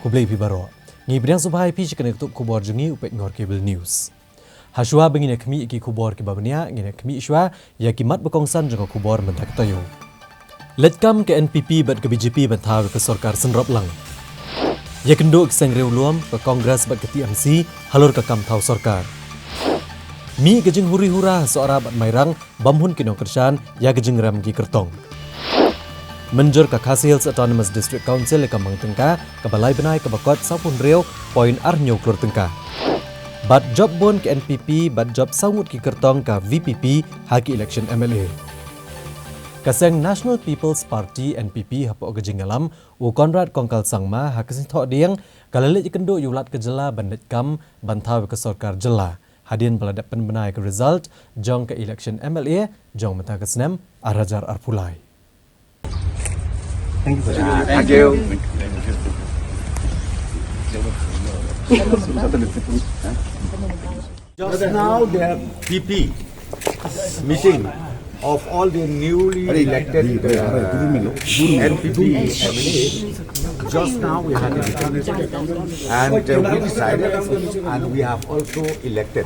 Kublai Bibaro. Ngi bidang subhai pi chikan tuk kubor jungi upek ngor cable news. Hashua bengine kami iki kubor ki babnia ngine kami ishwa ya kimat bekongsan jong kubor mentak tayo. Letkam ke NPP bat ke BJP bantau ke sorkar senrop lang. Ya kendo keseng reuluam ke kongres bat ke TMC halur ke kam tau sorkar. Mi kejeng huri hura seorang bat mairang bamhun kinong kersan ya kejeng ram ki kertong. Menjur ke Khasi Hills Autonomous District Council ke Kamang Tengka ke Balai Benai ke Bakot Sapun Riau poin Arnyo Klur Tengka. Bat job bon ke NPP bat job sangut ki kertong ke VPP haki election MLA. Kaseng National People's Party NPP hapok kejeng alam u Konrad Kongkal Sangma hakasin thok diang kalalit ikendo yulat ke jela bandit kam bantau ke sorkar jela. Hadin beladak penbenai ke result jong ke election MLA jong mata ke senem Arajar Arpulai. Thank you. Just now the PP meeting of all the newly elected NPP MLA. Just now we had a meeting and we decided and we have also elected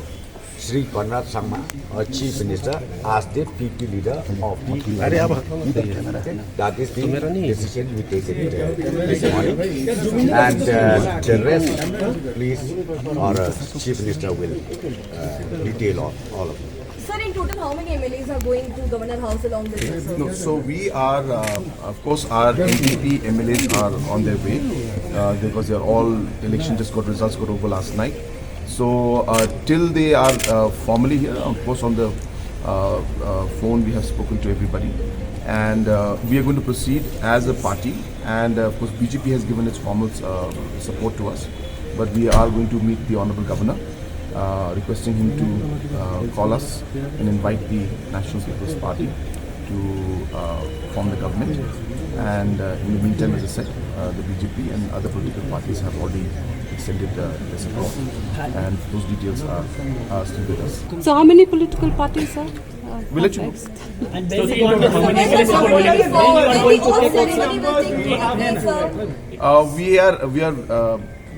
Sri Konrad Sangma, our Chief Minister, as the PP leader of the That is the decision we take this morning. And the rest, please, our Chief Minister will detail all of it. Sir, in total, how many MLAs are going to Governor House along with this? No, so we are, of course, our NPP MLAs are on their way because they are all election results got over last night. So till they are formally here, of course on the phone we have spoken to everybody, and we are going to proceed as a party, and of course BJP has given its formal support to us, but we are going to meet the Honourable Governor, requesting him to call us and invite the National People's Party to form the government. And in the meantime, as I said, the BJP and other political parties have already extended their support, and those details are still with us. So how many political parties are? We'll let you know. And basically, how many MLAs are going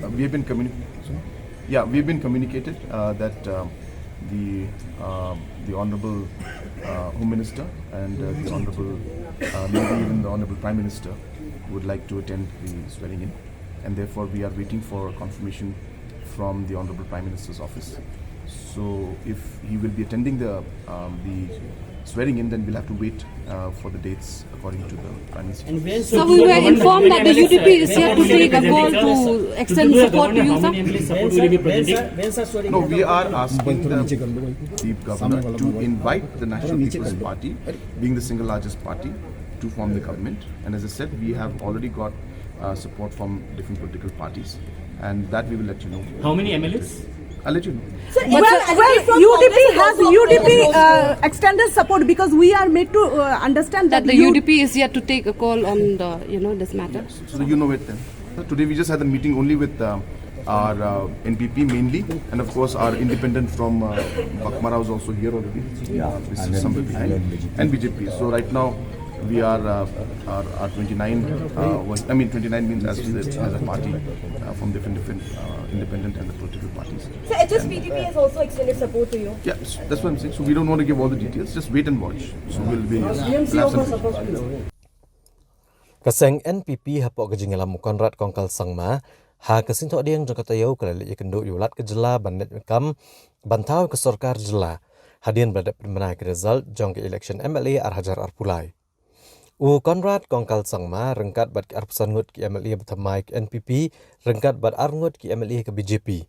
we've been communicated that the Honourable Home Minister and the Honourable maybe even the Honourable Prime Minister would like to attend the swearing in, and therefore we are waiting for confirmation from the Honourable Prime Minister's office. So if he will be attending the swearing in, then we'll have to wait for the dates according to the Prime Minister. So we were informed that the UDP is here to take a call to extend support to you, sir? No, we are asking the governor to invite the National People's Party, being the single largest party, to form the government. And as I said, we have already got support from different political parties, and that we will let you know. How many MLAs? I'll let you know. Sir, UDP extended support because we are made to understand That the UDP is here to take a call on the this matter. So you know it then. Today we just had a meeting only with our NPP mainly, and of course our independent from Bakmara was also here already. Somewhere behind, and BJP. So right now we are 29. 29 means as a party from different independent and the political parties. So HSPTP has also extended support to you. Yeah, that's what I'm saying. So we don't want to give all the details. Just wait and watch. So we'll have some. Kaseng NPP hapok kejeng alam Konrad Kongkal Sangma ha kesintok diang jong katayau kalalik ikendo yulat ke jela bandit kam bantau ke sorkar jela. Hadian beladak penmenai ke result jong ke election MLA Arajar Arpulai. U Konrad Kongkal Sangma rengkat bat ke arpusan ngut ke MLA bertamai ke NPP rengkat bat arngut ke MLA ke BJP.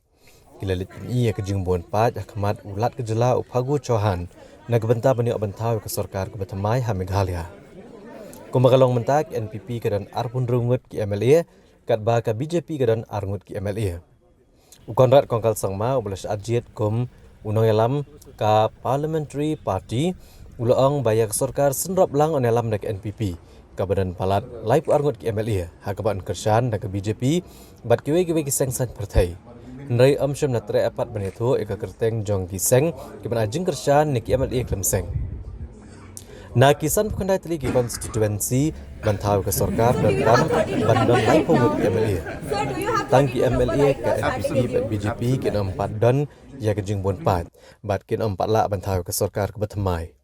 Kilalit ini ke jengbuan pat akamat ulat ke jela upagu Chauhan na kebenta baniok bantau ke sorkar ke bertamai ha Meghalaya. Kumakalong mentak NPP kedan arpun rungut ki MLA kat ba ka BJP kedan arngut ki MLA. Konrad Kongkal Sangma ubelas ajiat kum unang elam ka Parliamentary Party ulang bayak sorkar senrop lang on elam dak NPP ka badan palat laip arngut ki MLA ha ka ban kersan dak BJP bat kiwe ki sengsan partai. Nrai amsyam na tre apat banetho eka kerteng jong ki seng ki ban ajing kersan ni ki MLA klemseng. Na kisan pukandai teligi konstituensi bantau ke sorkar dan ram bandon lai punggut MLA. Tangki MLA ke NPP dan BJP ke 4 don ya ke jing bon pat. Bat ke 4 la bantau ke sorkar ke batamai.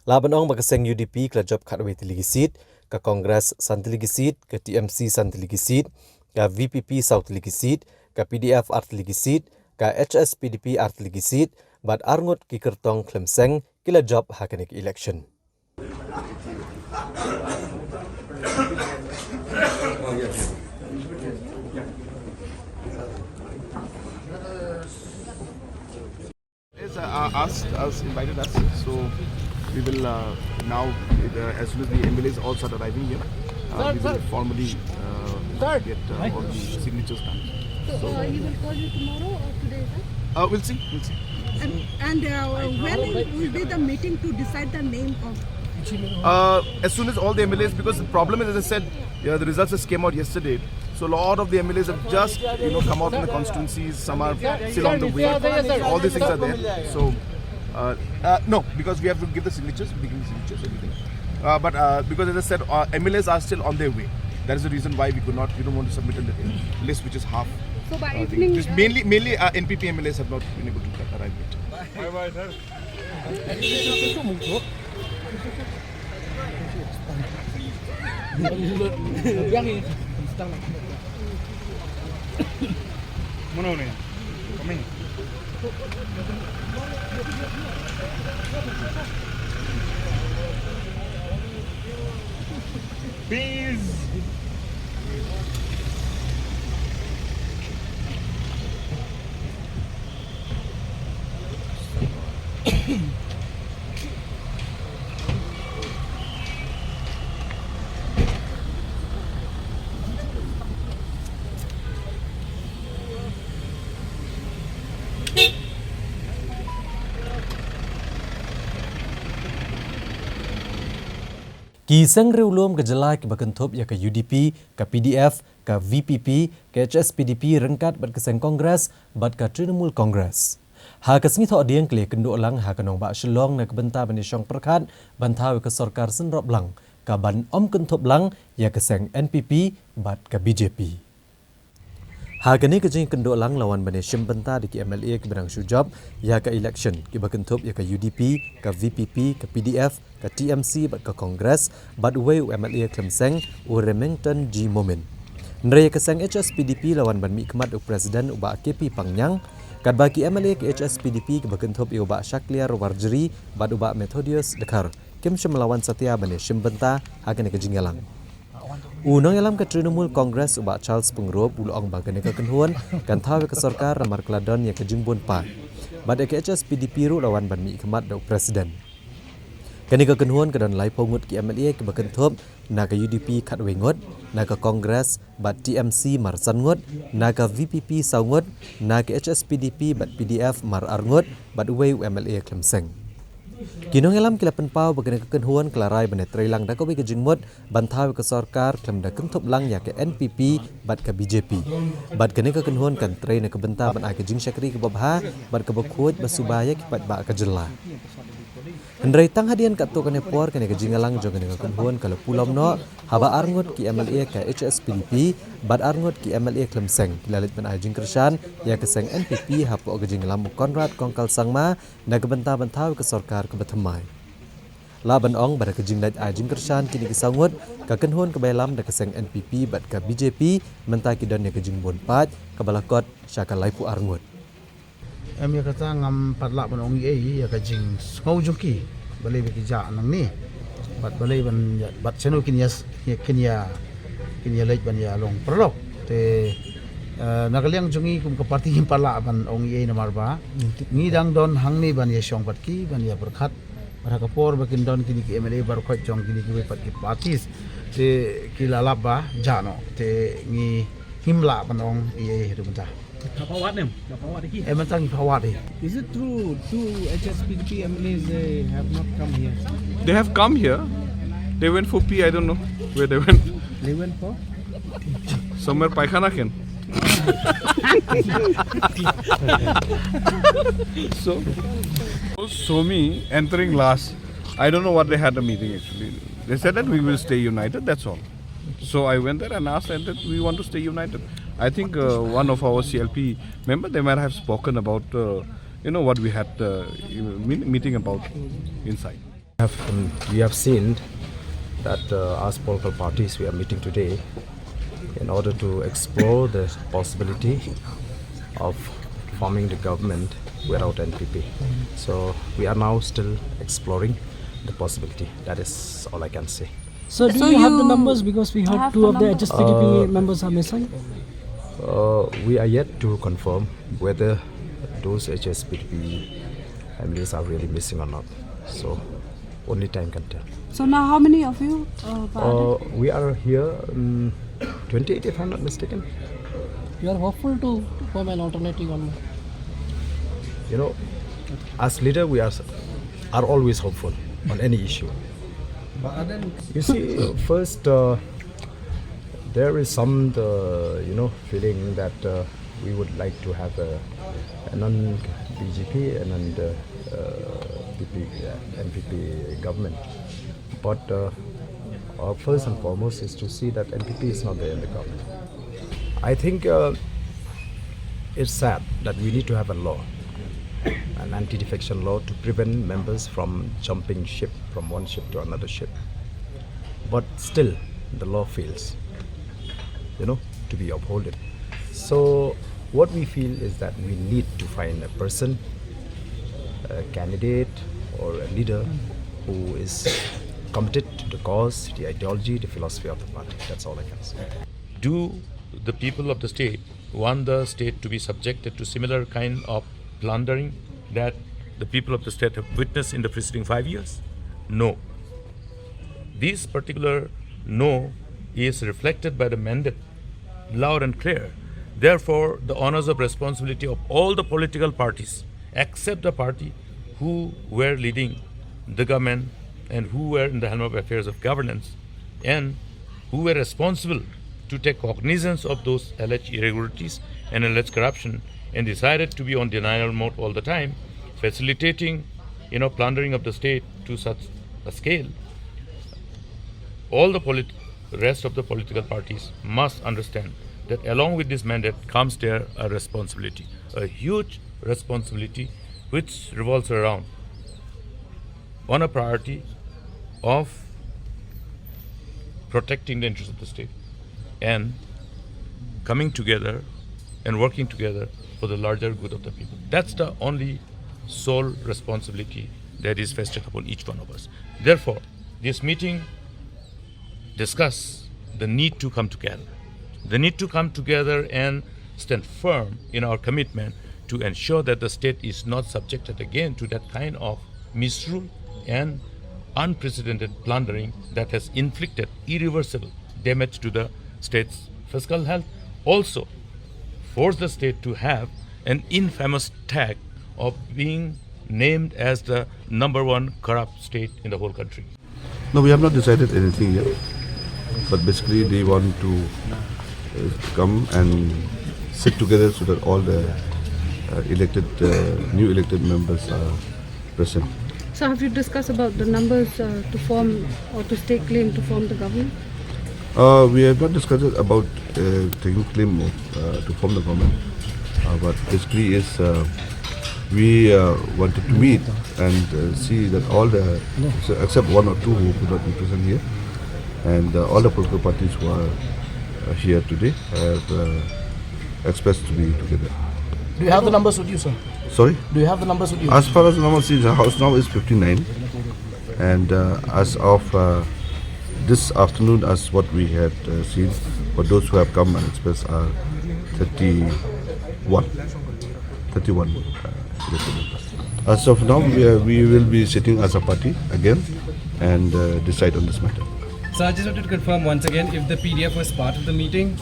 La banong bakaseng UDP ke job katwe teligi seat ke Kongres san teligi seat ke TMC san teligi seat ke VPP South teligi seat ke PDF art teligi seat ke HSPDP art teligi seat bat arngut ki kertong klemseng kila job hakanik election. Invited us, so we will now, as soon as the MLAs all start arriving here, we will formally get all the signatures done. So he will call you tomorrow or today, sir? We'll see. And when will be the meeting to decide the name of? As soon as all the MLAs, because the problem is, as I said, the results just came out yesterday. So a lot of the MLAs have just come out in the constituencies. Some are still on the way. All these things are there. So no, because we have to give the signatures, beginning signatures, everything. But because as I said, MLAs are still on their way. That is the reason why we don't want to submit a list which is half. So by evening, Just mainly NPP MLAs have not been able to arrive yet. Kisang rewlum ke jelai ke bakentop ya ke UDP, ke PDF, ke VPP, ke HSPDP rengkat bat keseng Kongres, bat ke Trinamool Kongres. Ha kesngi thok diang kle kendo lang ha kanong ba shlong na kebenta bani syong perkat bantaw ke sorkar senrop lang, ka ban om kentop lang ya keseng NPP, bat ke BJP. Ha kini kejing kendo lang lawan bani syem benta di ke MLA ke benang syujab ya ke election ke bakentop ya ke UDP, ke VPP, ke PDF, ke TMC bat ke Kongres bat uwe MLA Klemseng u Remington G Moment. Nraya keseng HSPDP lawan ban mikmat u Presiden uba KP Pangyang kat bagi MLA ke HSPDP ke bakentop u uba Shakliar Warjeri bat uba Methodius Dekar kim syem lawan Satya bani syem benta ha kini kejing yalang. Unang yalam ke Trinamool Kongres uba Charles Pungrop ulong bagane ke kenhuan kan tawe ke sorkar ramar keladon ya ke jingbon pa. Bat ke HSPDP ru lawan ban mikmat u Presiden. Kani ke kenhuan ke dan lai pongut ki MLA ke bakentop na ke UDP kat wengot, na ke Kongres bat TMC mar sangot, na ke VPP saungot, na ke HSPDP bat PDF mar arngot, bat uwe MLA Klemseng. Kinong alam kila penpau bagane ke kenhuan kelarai bane trailang da kowe ke jingmot bantaw ke sorkar klem da kentop lang ya ke NPP bat ke BJP. Bat kene ke kenhuan kan train ke benta ban ke jing syakri ke babha bat ke bakut basubaya ki pat ba ke jela. Hendrai tang hadian kat to kene por kene ke jingalang jo kene ke kenhuan kalau pulom no haba arngot ki MLA ke HSPDP bat arngot ki MLA Klemseng kilalit ban jing kershan ya ke seng NPP hapo ke jingalam Konrad Kongkal Sangma na ke benta bantaw ke sorkar ke batamai. Laban ong pada ke jinglat jing kershan kini ke sangut ke kenhuan ke bayalam da ke seng NPP bat ke BJP menta ki don ya ke jingbon pat ke balakot syaka laipu arngot. Em ya kata ngam padla ban ong ye ya ka jing ngau jungki balai beki ja nang ni bat balai ban bat cheno kinyas kinya lej ban ya long prolog te nagaliang jungi kum ka parti him padla ban ong ye na marba ni dang don hang ni ban ya syong pat ki ban ya berkhat bara ka por bakin don kini ki MLA bar khot jong kini ki pat ki partis te ki lalaba jano te ngi himla ban ong ye hidu benta. Is it true two HSPDP MLAs they have not come here? They have come here. They went for pee. I don't know where they went. They went for? Somewhere Paikhana Ken. So me entering last. I don't know what they had a meeting actually. They said that we will stay united, that's all. So I went there and asked them that we want to stay united. I think one of our CLP members, they might have spoken about, what we had meeting about inside. We have seen that as political parties we are meeting today in order to explore the possibility of forming the government without NPP. So we are now still exploring the possibility. That is all I can say. So do you have the numbers, because we heard two of the HSPDP members are missing? We are yet to confirm whether those HSPDP MLAs are really missing or not. So only time can tell. So now how many of you we are here 28 if I'm not mistaken. You are hopeful to form an alternative government? As leader we are always hopeful on any issue. You see, first there is some feeling that we would like to have a non-BJP and NPP government. But our first and foremost is to see that NPP is not there in the government. I think it's sad that we need to have a law, an anti-defection law, to prevent members from jumping ship from one ship to another ship. But still, the law fails, to be upheld. So what we feel is that we need to find a person, a candidate or a leader who is committed to the cause, the ideology, the philosophy of the party. That's all I can say. Do the people of the state want the state to be subjected to similar kind of plundering that the people of the state have witnessed in the preceding 5 years? No. This particular no is reflected by the mandate loud and clear. Therefore, the honors of responsibility of all the political parties, except the party who were leading the government and who were in the helm of affairs of governance and who were responsible to take cognizance of those alleged irregularities and alleged corruption, and decided to be on denial mode all the time, facilitating, plundering of the state to such a scale. All the rest of the political parties must understand that along with this mandate comes there a responsibility, a huge responsibility which revolves around on a priority of protecting the interests of the state and coming together and working together for the larger good of the people. That's the only sole responsibility that is vested upon each one of us. Therefore, this meeting discuss the need to come together. The need to come together and stand firm in our commitment to ensure that the state is not subjected again to that kind of misrule and unprecedented plundering that has inflicted irreversible damage to the state's fiscal health. Also, force the state to have an infamous tag of being named as the #1 corrupt state in the whole country. No, we have not decided anything yet. But basically, they want to come and sit together so that all the new elected members are present. So have you discussed about the numbers to form or to stake claim to form the government? We have not discussed about taking claim to form the government, but basically is we wanted to meet and see that all except one or two who could not be present here, and all the political parties who are here today have expressed to be together. Do you have the numbers with you, sir? Sorry? Do you have the numbers with you? As far as the numbers in the house now is 59, and as of this afternoon, as what we had seen, for those who have come and expressed are 31. As of now, we will be sitting as a party again and decide on this matter. So I just wanted to confirm once again if the PDF was part of the meeting.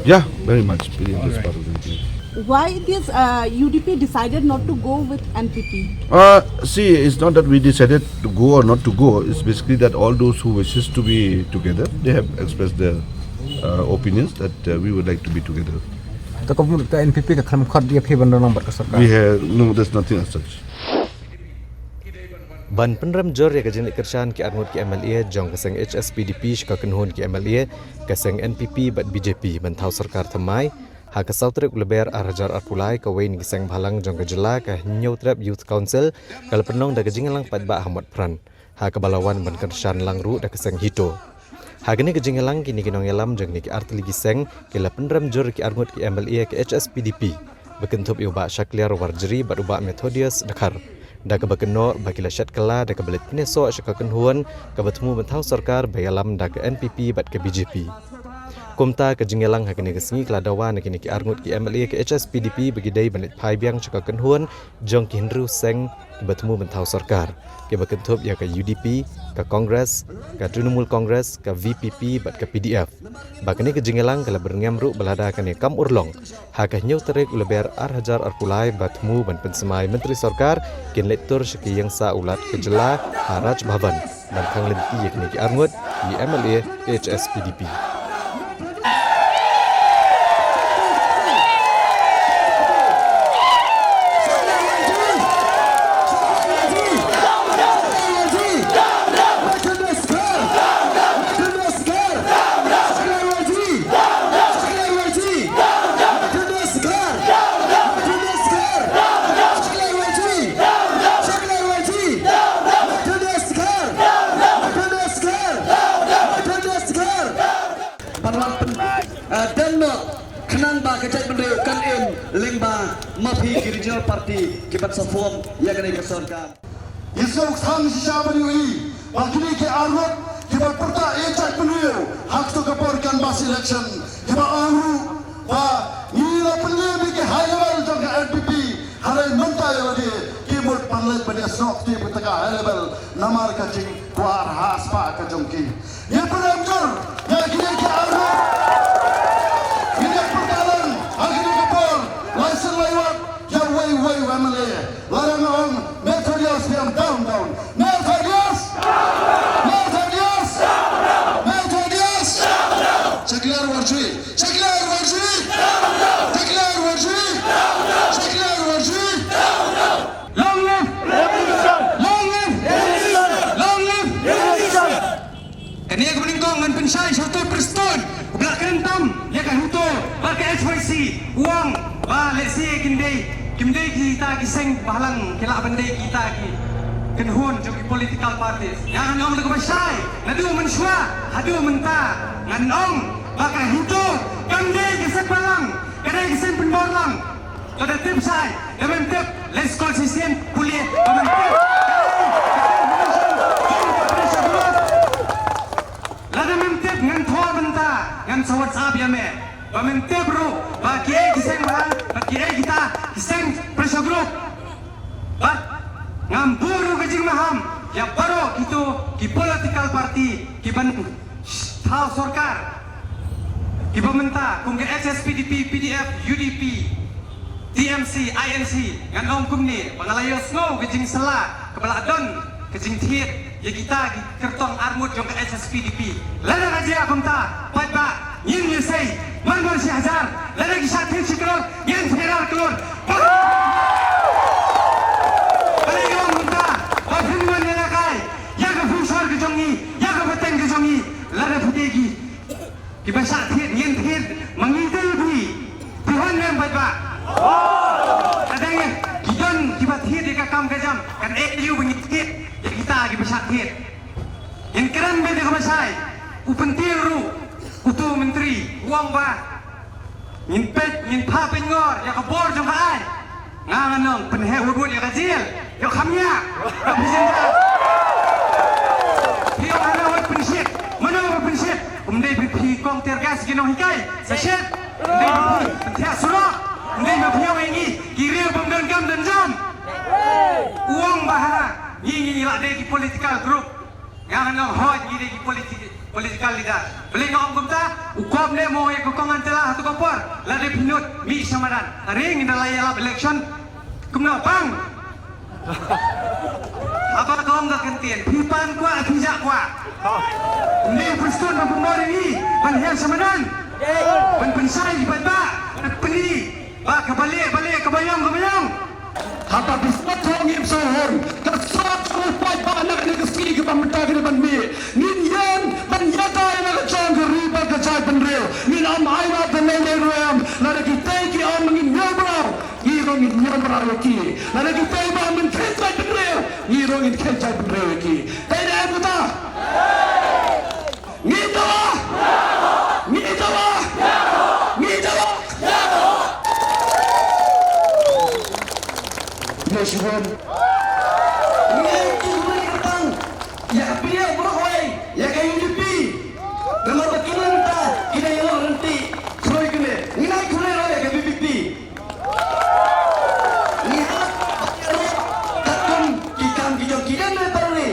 Yeah, very much. PDF is part of the meeting. Why this UDP decided not to go with NPP? See, it's not that we decided to go or not to go. It's basically that all those who wishes to be together, they have expressed their opinions that we would like to be together. NPP We have no, there's nothing as such. ban penram jor ya kajin kershan ki armut ki MLA jong keseng HSPDP shka kenhun ki MLA keseng NPP bat BJP bantau sarkar thamai ha ka sautrek leber arjar arpulai ka wein keseng bhalang jong kajela ka nyautrap youth council kal penong da kajing lang patba hamot pran ha ka balawan ban kershan langru da keseng hito Hagani kejingelang kini kinong elam jeng niki artli giseng kila penram jor ki armut ki MLA ke HSPDP bekentup iuba syakliar warjeri baduba Methodius Dakar dak bakeno bakila syat kala dak belit peneso syakaken huan ka bertemu bentau sarkar bayalam dak NPP bat ke BJP Kumta kejingelang hagani kesengi keladawa kini ki armut ki MLA ke HSPDP begidai banit pai biang syakaken huan jong ki hinru seng bertemu bentau sarkar ke bekentup ya ke UDP ke Kongres, ke Trinamool Kongres, ke VPP, bat ke PDF. Bakani kejingelang kala berngamruk belada kani kam urlong. Hakah nyau terik uleber arhajar arpulai batmu ban pensemai Menteri Sarkar kin lektur syaki yang sa ulat kejela Haraj Bhavan dan kang lenti yakni ki armut di MLA HSPDP. Regional Party kibat safom ya kena kesorkan. Isok sang shabari bagini ke arut kibat perta ejak penuh hak tu keporkan bas election kibat aru wa nila penuh ke high level jong ke LPP harai mentai lagi kibut panlet pada snok ti betaka high level namar kacing kuar haspa ka jongki ya penamjur ya kini ke arut ini pertalan agini kepor license lewat way MLA larang on Methodius yang down Methodius Shaklar warji long live kania kemeningkong ngan pensai satu preston belak kentam ya kan huto pakai HYC uang let's see Kimdei kita kiseng bahalang kila bandai kita ki kenhun joki political parties yang ngom lagu basai nadu mensua hadu menta nganong baka hitu kamdei kiseng balang kadai kiseng penborlang kada tip sai dalam tip let's call system kuliah dalam tip lada mentip ngan thor benta ngan sawat sabya me pamentip bro bagi kiseng balang bagi kita kiseng pressure group bat ngamburu kejing maham ya baru itu ki political party ki ban thau sarkar ki pementa kum ke HSPDP PDF UDP TMC INC ngan om kum ni pangalayo snow kejing sela kepala don kejing thiet ya kita ki kertong armut jong ke HSPDP lada raja pemta pat ba yin you say Manwar Syahzar lagi satu sekelor yang viral keluar balik orang minta wafirman nelakai yang kefusar kejongi yang kefeteng kejongi lada putegi kibasak thiet yang thiet mengintai bui Tuhan yang baik-baik adanya kijon kibat thiet di kakam kejam kan EU mengitit ya kita kibasak thiet yang keren beda kebasai upentir ru Kutu Menteri uang ba ngin pa pengor ya kabor jong kai nganong penhe wud ya kecil yo khamnya representa yo ana wat pensit mana wat pensit umdai pi kong tergas ginong hikai saset umdai pentia surak umdai mafia wengi kiri pemdan gam dan jam uang bahana ngi lade ki political group nganong hot ngi ki political leader beli ngom kumta ukom ne mo e kokongan telah tu kompor la de pinut mi samadan ring in la yala election kumna bang apa kau enggak kentien pipan kwa tijak kwa ni preston pemor ini ban her samadan ban pensai ban ba peni ba kebalik kebayang hata bismat ngim sohor kesat ku lagi. Nana kita iba menkentai bendera. Ngirong ini kentai bendera lagi. Tidak kita. Ngitawa. Ngitawa. Ngitawa. Nasihat. Ya pilih berhoi, ya kayu jepi. Nama bagaimana kita? Kita yang nanti kroy kene. Nina kroy roy ya kayu jepi. Nina takkan kita lepas ni.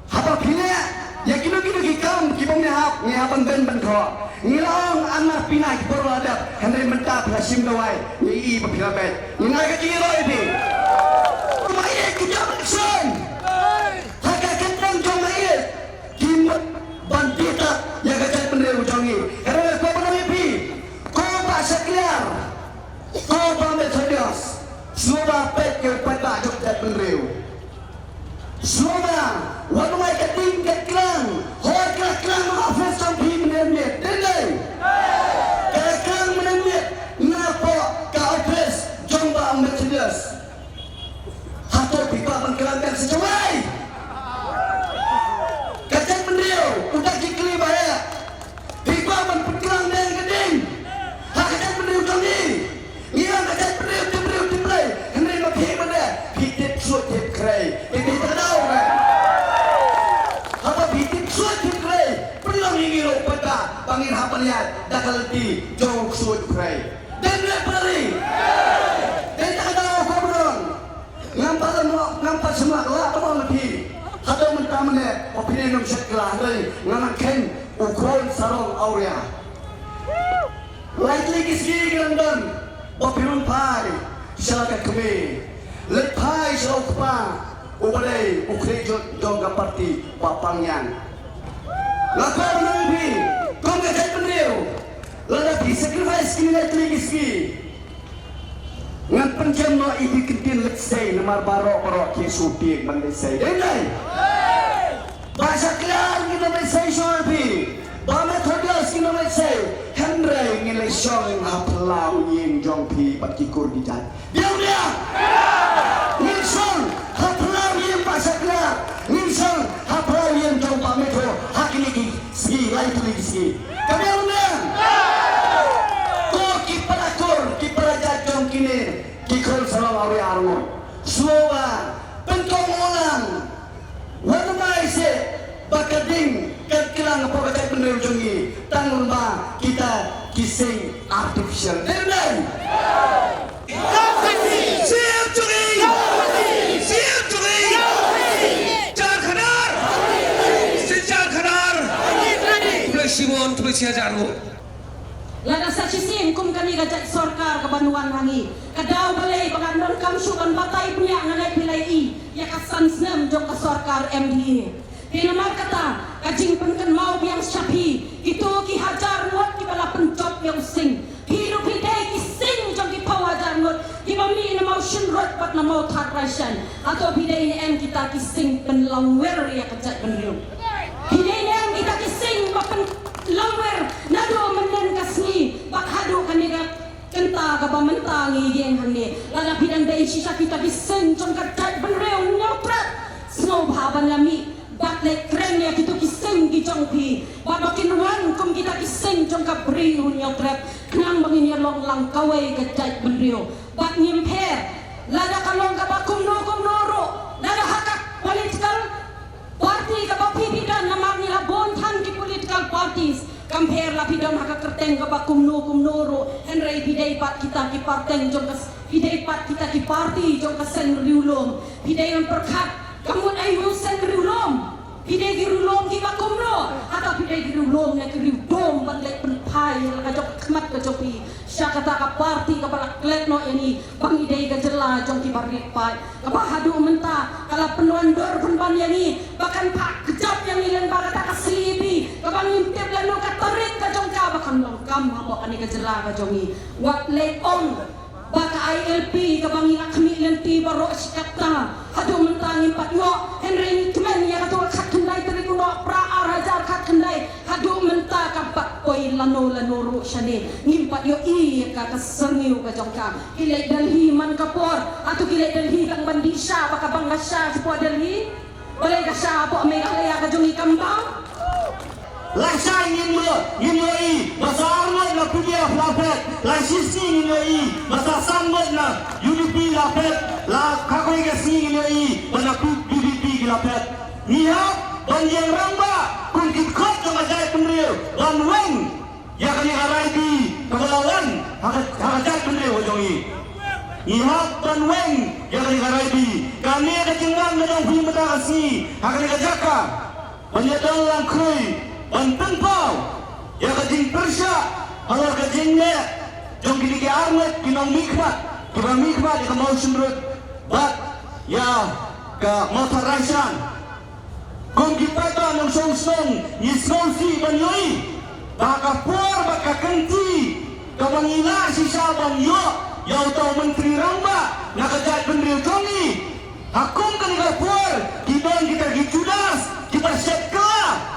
Apa pilih? Ya kita kita ngehap ben kau. Ngilang anak pinai berladap. Henry mentap hasim dawai. Ni berpilabet. Nina kecil roy ni. Rumahnya kita berkesan. Bandita yang kacau pendiri ujangi. Kerana kau pernah mimpi, kau bahasa kelar, kau bermetodius, semua pet yang pada jogja pendiri. Semua, waktu mereka tingkat kelang, orang kelang mengafis sampai menemit, tidak. Kalau kelang menemit, ngapa kau afis jomba metodius? Atau pipa mengkelangkan sejauh. Udah dikeli bahaya. Tiba berpegang dengan geding. Hakikat berdiri kami. Ia hakikat berdiri dimulai. Henry mapi mana? Hidup suatu kerai. Ini tak tahu kan? Apa hidup suatu kerai? Perlu ingin pada bangin apa lihat? Dah keleti jauh suatu kerai. Dan beri. Dan tak tahu kau berang. Ngampas semua kelak berang lebih. Hadap mentamane opini nom sekelah dari nganaken ukron sarong aurea. Lightly kisgi London opini pai silakan kami. Lepai siapa ubadai ukre jongga parti papangyan. Lakar nabi kau ngajak pendiriu. Ladapi sacrifice kini lightly kisgi. Ngan pencem no ibi kentin let's say namar barok ke sutik bandai say. Dendai. Bahasa kelar kita mai say sorbi. Bama thodias kita mai say. Henry ngilai showing haplau ying jongpi bakikur dijat. Dia. Nilson haplau ying bahasa kelar. Nilson haplau ying jongpa metro. Hakini ki ski lain tu ski. Kami undang. Jom kini kikol salam awi armo slowa pentong ulang wanu mai se bakading kekelang apa baca bener jongi tangun ba kita kising artificial dendai siap curi jar khadar boleh simon boleh siajaru. Lada saksisim kum kami gajak sorkar ke Banuan Hangi. Kadau balai pengandon kam syukan batai punya nganai pilai i. Ya kasan senem jong ke sorkar MDA. Tinamar kata kajing penken mau biang syapi. Itu ki hajar ngot ki bala pencop yang sing. Hidup hidai ki sing jong ki pawajar ngot. Ki bami ina mau shinrot pat na mau tarraisan. Atau hidai ini em kita ki sing penlangwer ya kajak penriu. Hidai ini em kita ki sing bapen langwer nado menen kasni bak hadu kaniga kenta ka bamantangi geng hange lala bidang dai sisa kita bisen jong ka tat benreu nyoprat snow bhaban lami bak le kren ya kitu kiseng gi jong pi babakin wan kum kita kiseng jong ka bri nyoprat nang bangin ya long lang kawai ka tat benreu bak nyemper lala kalong ka bakum noro lala hakak political parti ka bapi bidan namang nila bontan ki political parties compare la pidam haka kerteng ka bakum noro henry bidai pat kita ki parteng jong ka bidai pat kita ki parti jong ka sen riulom bidai yang perkat kamu ai mu sen riulom bidai ki riulom ki bakum no atau bidai ki riulom ne ki riudom ban lek penpai la ka jok khmat ka jopi syakata ka parti ka balak lek no ini bang idai ka jela jong ki barik pai ka bahadu menta kala penondor penban yani bahkan pak kejap yang ilen bagata ka slibi ka bang intip lanu ka tarik ka jong ka bahkan longkam habo ani ka jela ka jongi wat lek on baka ILP ka bang ina kami lenti baro sikata hadu mentangin pat yo henry kemen ya ka to khat kendai tari kuno pra ar hajar khat kendai hadu menta ka koi lano ru shane ngimpat yo I ka serniu ka jongka kilai Delhi man kapor atau kilai Delhi kang bandisha baka bangasha sepo Delhi boleh ka sha po Meghalaya ka jongi kambang Laksai ngin I Masa armad na PDF lapet La sisi ngin I Masa sambut na UDP lapet La kakoi kasi ngin I Bana PDP lapet Nihat banjeng ramba Kun kitkot jong ajay penriu Wan weng Ya kani harai di Kebalawan Hakajay penriu wajong I Nihat ban weng Ya kani harai di Kani kajenggan ngajong fi mata kasi Hakani kajaka Banjadang lang krui Banten pau, ya kajing Persya, kalau kajing ne, jom kini ke armet, kinong mikmat, kiba mikmat, ya mau semrut, bat, ya ke motor raisan, kong kita tu nong song, yisongsi banyoi, baka por, baka kenti, kabangila sisa banyo, ya utau menteri ramba, nakajat pendiri jongi, hakum kan kita por, kita gijudas, kita setkelah.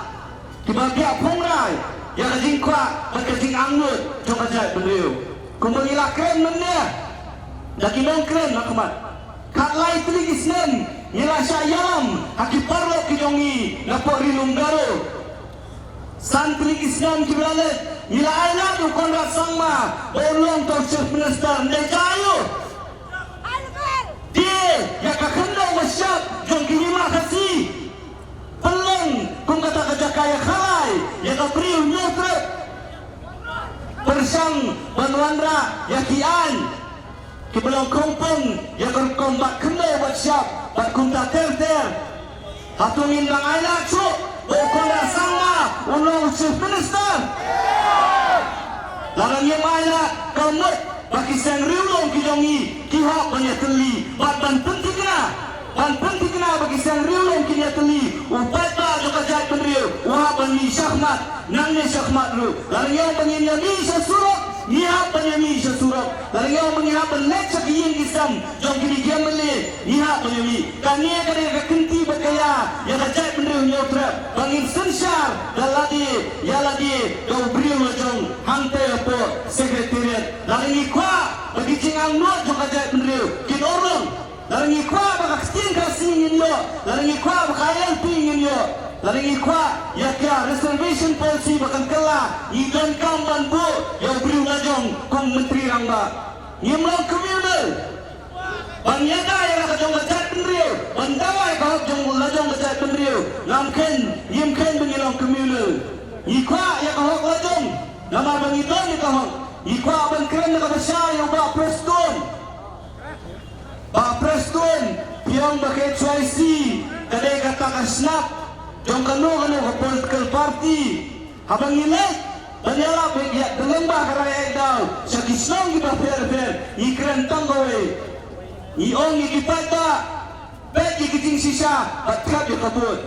Kibagia pongrai ya kajing kwa kajing angut jong kajai beliau kumbangila kren mennya daki non kren nakmat katlai telik isnen nila syayam haki parlo kijongi napo rilung garo san telik isnen kibrale nila aina tu konrat sangma bolong tau chief minister ndai jayo dia ya kakendo wasyap jong kinima kasi peleng kung kata kajakaya kalai ya kapriu nyotrep persang banwandra ya kian kibelong kompong ya kombat kende buat siap bat kumta ter hatungin lang aina cuk bokonda sama ulong chief minister larang yang aina kamut baki sang riulong kijongi kihak banyak teli bat ban penting bagi sang riulong kini teli upat ba joka jat penriu wah bani syahmat nang ne syahmat ru lalu yang penyinya ni sesuruk niha penyami sesuruk lalu yang mengiha penek sekian kisam jom kini dia mele niha penyami kania kare kenti bakaya yang jat penriu nyotra bangin sensyar daladi yaladi kau beriu jong hante apa sekretariat lalu ni kwa bagi cingang nuat joka jat penriu kin orang larangi kwa baka kestin kasi ngin yo larangi kwa baka LP ngin yo larangi kwa ya kya reservation policy bakan kala idon kamban bu ya beriu lajong kong menteri rangba ngimlang communal banyada ya kajong kajat penriu bandawai kahok jong lajong kajat penriu ngamken yimken bengilang communal ikwa ya kahok lajong namar bangidon ya kahok ikwa ban keren ya kabasya ya ba preston Pak Preston, piang bakai HYC, kadai kata kasnap, jom kanu ke political party, habang ilet, banyala bagiat delembah karaya idau, sakisong kita fair, ikren tanggawe, iong ikipata, bet ikiting sisa, batkap ikabut,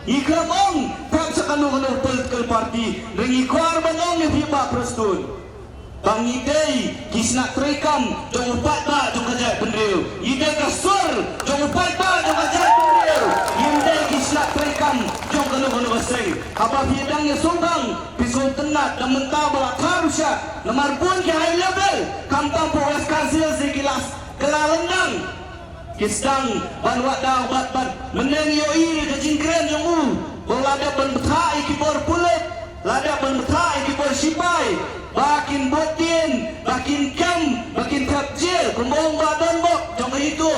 ikram ong, tak sakanu political party, ringi kuar banong ni Pak Preston. Bang idei kisna trekam jong upat ba jong kajai pendriu idei kasur jong upat ba jong kajai pendriu idei kisna trekam jong kanu baseng apa bidang ya sombang pisau tenat dan mentah bala harusya lemar pun ke high level kampang po west council sekilas kelalendang kisdang ban wadau bat meneng yo iri ke jingkren jong u bolada ban betha ikibor pulet lada ban betha ikibor sipai bakin botin, bakin kam, bakin kapjil, kumbong badan bok, jangan itu.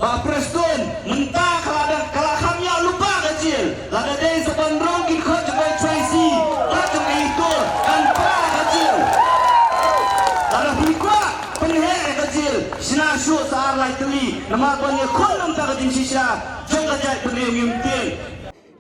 Pak Preston, mentah kalau kami lupa kecil. Lada day sepan rongkin kau coba Tracy, jangan itu, tanpa kecil. Lada pikwa, penher kecil. Sina su saar lai teli, nama banyak kon nampak kecil sisa, jangan jat penher mungkin.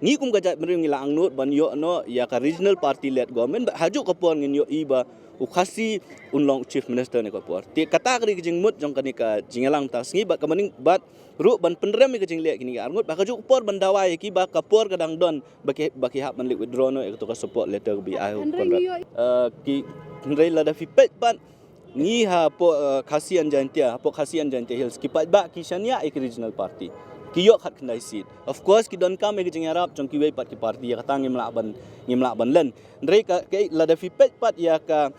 Ni kum gajat merim ngila angnut ban yo no ya ka regional party led government hajuk kapon ngin yo iba ukasi unlong chief minister ne kapor ti kata kri jing mut jong kanika jingelang ta sngi ba kamaning bat ru ban pendrem ke jing le kini arngut ba hajuk por ban dawai ki ba kapor kadang don baki hak man withdraw no to ka support letter bi ai konrat ki ndrei la da fi pet ban ni ha po khasian jantia hills ki pat ba ki shania ek regional party kiyok khat kendai seat. Of course ki don kam ke jing Arab jong ki wei pat ki parti ya kata ngimlak ban len. Ndrei ka la da fipet pat ya ka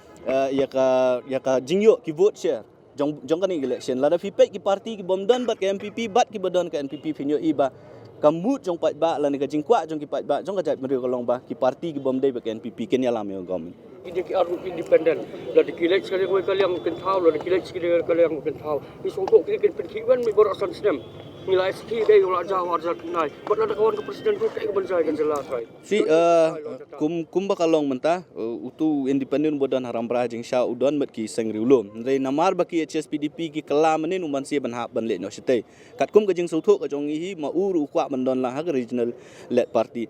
jingyo ki vote share. Jong kan election la da fipet ki parti ki bom don bat ke MPP bat ki bodon ke NPP finyo iba. Kamut jong pat ba la ni ka jingkwa jong ki pat ba jong ka jat meri ka long ba ki parti ki bom dei ba ke NPP ken ya lam yo government. Ini ki arut independen. La dikilek sekali kalian mungkin tahu, la dikilek sekali kalian mungkin tahu. Isongkok kini penkiwan mi borosan senam. Nilai seki deh ulah jauh harga kenai. Buat ada kawan ke presiden tu kayak kebencai kan jelas right. Si kum bakalong mentah utu independen bodan haram brajing sha udon mat ki sengri ulum. Ndai namar baki HSPDP ki kalam ni numan si ban hak ban le no site. Kat kum ka jing sauthok ka jong hi ma uru kwa bandon lah ha regional led party.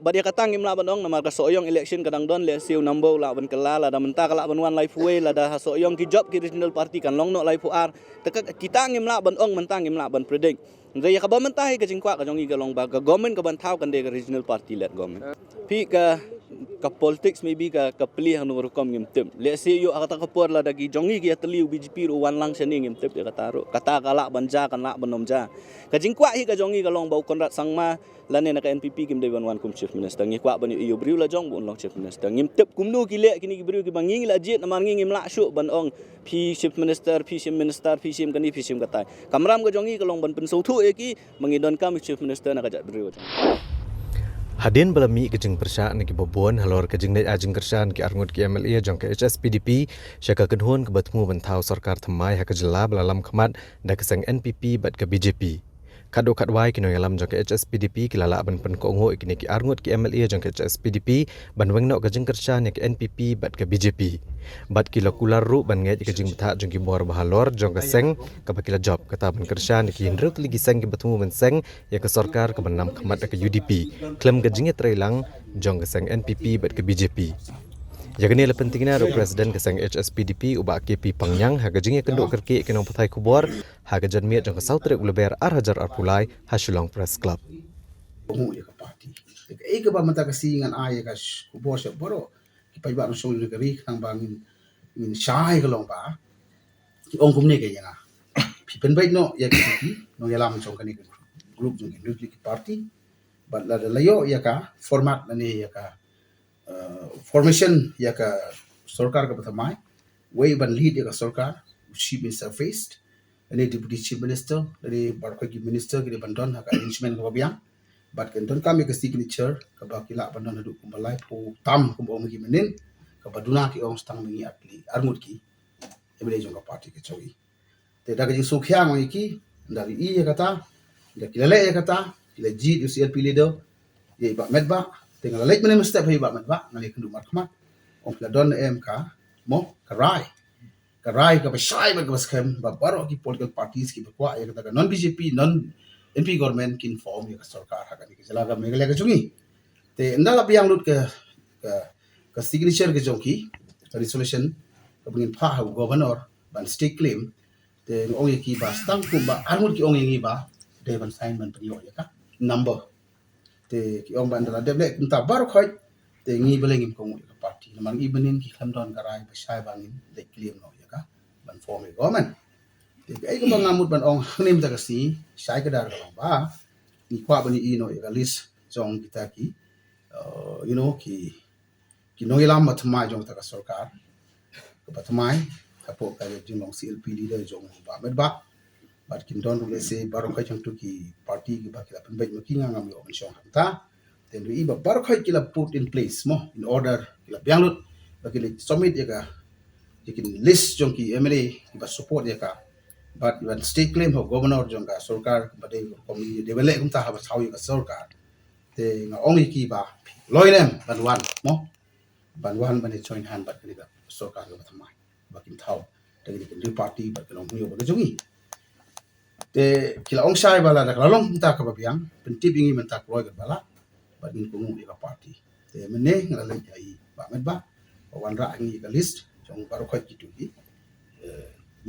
Badia katang imla bandong namar ka soyong election kadang don le siu number la ban kala la da mentah kala ban wan life way la da soyong ki job ki regional party kan long no life ar. Tekak kita ngimla bandong mentang ngimla ban predict. Ndai ka ba mentah ka jing kwa ka jong i ka long ba ka government ka ban thau kan de ka regional party led government. Pi ka politics maybe ka pilih hanu rukom ngim tem. Le se yo kata ka por la dagi jongi ki atliu BJP ru wan lang seni ngim tem ya kata ro. Kata kala banja kan la banom ja. Ka jingkwa hi ka jongi ka long bau konrat sangma la ne na ka NPP kim de wan kum chief minister ngi kwa ban yo briu la jong bon long chief minister ngim tep kum nu ki le kini ki briu ki bangi la jet na man ngim la shu ban ong pi chief minister pi sim kani pi sim katai. Kamram ka jongi ka long ban pen so thu e ki mangidon kam chief minister na ka jat briu. Hadin belami kejeng persya ni ki bobon halor kejeng net ajeng kersan ki arngut ki MLA jong ke HSPDP syaka kedhuan ke bertemu bentau sarkar thamai ha kejela belalam khamat da keseng NPP bat ke BJP. Kado kadwai ki noyalam jong ke HSPDP ki lala ban pen ko ngo ki arngut ki MLA jong ke HSPDP ban wengno kejeng kersan ni ke NPP bat ke BJP. Bat ki lokular ru ban ngai kejeng betha jong ki bor bahalor jong ke seng ka bakila job kata ban kersan ki hindrut ligi seng ki bertemu ben seng ya ke sarkar ke benam khamat ke UDP. Klem kejeng trelang jong ke seng NPP bat ke BJP. Jagani la pentingna ro presiden ke seng HSPDP uba KP Pangyang ha kejeng kenduk kerki ke nong putai kubor ha kejan miat jong ke sautre uleber hajar arpulai ha Shillong Press Club. Bungu ya ke parti. Ke ba mata ke singan ai ka kubor se boro ki pai ba no so negeri nang bangin min shai ke long ba. Ki ong kum ne ke yana. Pi pen bai no ya ke ki no ya lam chong kani group jong ki parti. Ba la layo ya ka format na ne ya ka formation ya ka sarkar ka pathamai way ban lead ya ka sarkar chief minister faced ani deputy chief minister dari barkai minister ki bandon ha ka arrangement ka biang bat kan don kami ka signature ka bakila bandon hadu kumbalai pu tam kumbong ki menin ka baduna ki ong stang mengi atli armut ki emele jong ka party ke chawi te da ka jing sukhya ngai ki dari I ya kata da kilale ya kata kila ji UCLP leader ye ba medba tinggal lek menem step hi ba medba ngali kendu markma ong la don MK mo karai ka besai ba baskem ba baro ki political parties ki bakwa ya kata non BJP non NP government kin form ya sarkar ha kan ki jalaga megalya ka chungi te ndala piang lut ka signature ke jonki resolution ka bingin pha ha governor ban state claim te ong ki ba stang ku ba armut ki ong ngi ba de ban sign ban priyo ya ka number te ki ong ban dala deble kunta baro khoi te ngi belengim ko ngi party namang ibenin ki khamdon karai besai bangin de claim no ya ka ban form e government te ai ko bangamut ban ong nim ta kasi sai ka dar ba ni kwa bani ino ya list jong kita ki ki no ilam matmai jong ta ka sarkar ko patmai kapo ka jong CLP leader jong ba medba bat kin don le se baro ka jong tu ki party ki ba ki la pen bai makinga ngam yo mention ta then we iba baro ka ki la put in place mo in order ki la bianglut ba ki le submit ya ka ki list jong ki MLA ki ba support ya ka but when state claim ho governor jong ka sarkar ba de community develop kum ta ha ba chawi ka sarkar te nga only ki ba loinem ban wan ban join hand ba ki ka sarkar ka thamai ba kin thau te ki party ba ki long yo ba jongi te kila ong sai bala da kalong ta ka babiang pentip ingi mentak roy ka bala ba din ko ngi ka party te mene ngala le ai ba met ba wan ra ngi ka list jong baro khoi ki tu ki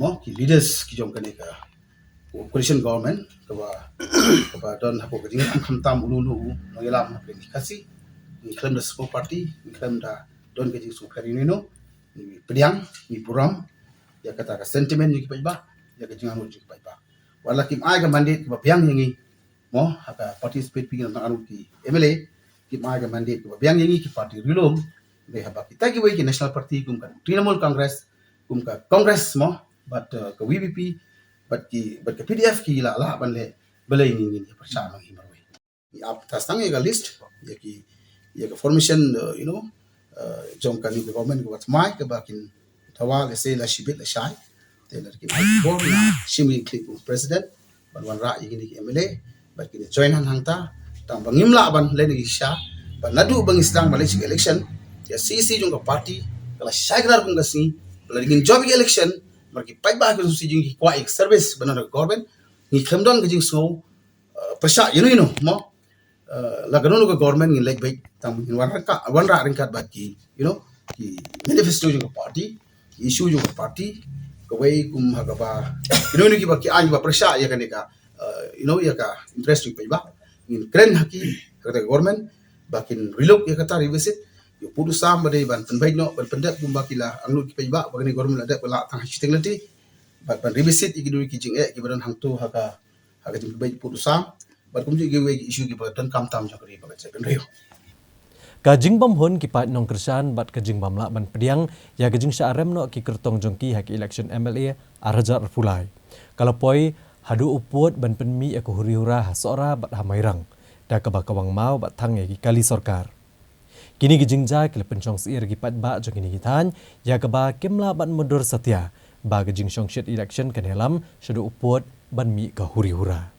mo ki leaders ki jong kane ka coalition government ka ba don ha ko ka ding kham tam ulu no yalam na pe kasi ni klem da small party ni klem da don ka jing su khari no ni pediang ni puram ya kata ka sentiment ni ki ba ya ka jing anu ji ba wala kim ai ka mandate ba piang yangi mo haka participate pingin na anu ki MLA ki ma ga mandate ko biang yengi ki party rilum be haba kita ki wei ki national party kum kan Trinamool Congress kum ka Congress mo but ka VVP but ka PDF ki la ban le belai ni persama ngi marwe ap tastang ga list ya ka formation jong kan ni government ko mai ka bakin tawa le se la shibit la shai te la ki ko na shimi click president ban wan ra yigi ki MLA bat ki join han hangta tang bangim la ban le ni sha ban nadu bang islang Malaysia election ya CC jong ka party kala shagrar kung gasi bala dingin job election marki pai ba ko si jing ki kwa ek service ban na government ni khamdon ga jing so pasha mo la ganun ko government ngi like bai tang wan ra ringkat bat ki ki manifesto jong ka party issue jong ka party ko wei kum ha ba ni ki ba ki an ba pasha ya kan ka ya ka interesting pai ba in kren haki kata government bakin relok ya kata revisit yo pudu sam badai ban penbai no ban pendak bum bakila anglu ki pai ba bagani government ada pela tang shiteng nanti ban revisit iki dulu ki jing ki badan hangtu haka jing bai pudu sam bat kum ji ge issue ki badan kam tam jakri ba che ben reo Kajing bam hon ki pat nong kersan bat kajing bam la ban pediang ya kajing sya arem no ki kertong jongki hak election MLA arjar fulai kalau poi hadu uput ban penmi aku huri-hura hasora bat hamairang da kabakawang mau bat thang ki kali sarkar kini kajing ja kile pencong sir ki pat ba jong kini kitan ya kaba kemla ban mundur satya ba kajing song shit election kan helam shadu uput ban mi ka huri-hura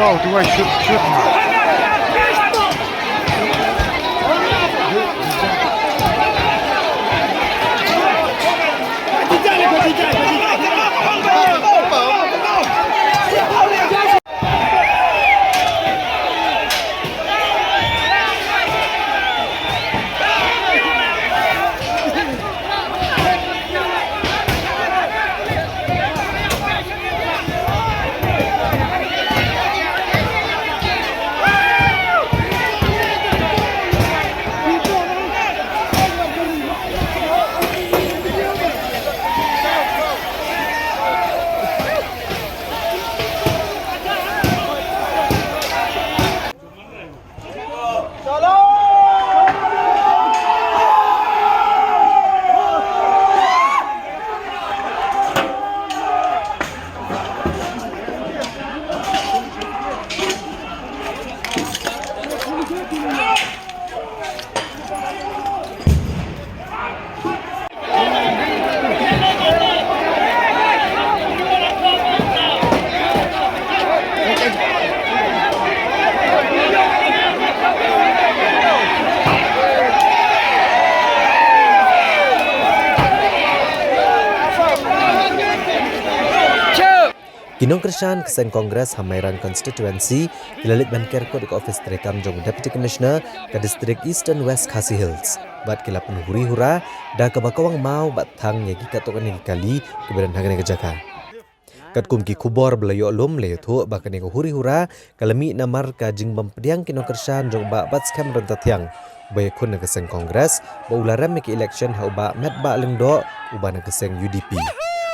Oh, do I shoot now? Kinong Kersan Kesen Kongres Hamairan Constituency Kilalit Banker Kod ke Office Terekam Jong Deputy Commissioner ke Distrik Eastern West Khasi Hills. Bat kila penhuri hura dah kabakawang mau bat thang yagi katokan yagi kali keberan hagan ke jaka. Kat kumki kubor belayo lom leyo thu bakan yagi huri hura kalami namar ka jingbam pediang Kinong Kersan Jong ba bat skam rentatiang. Baik kun ke Kesen Kongres ba ularam ke election hau ba met ba lengdo ubana Kesen UDP.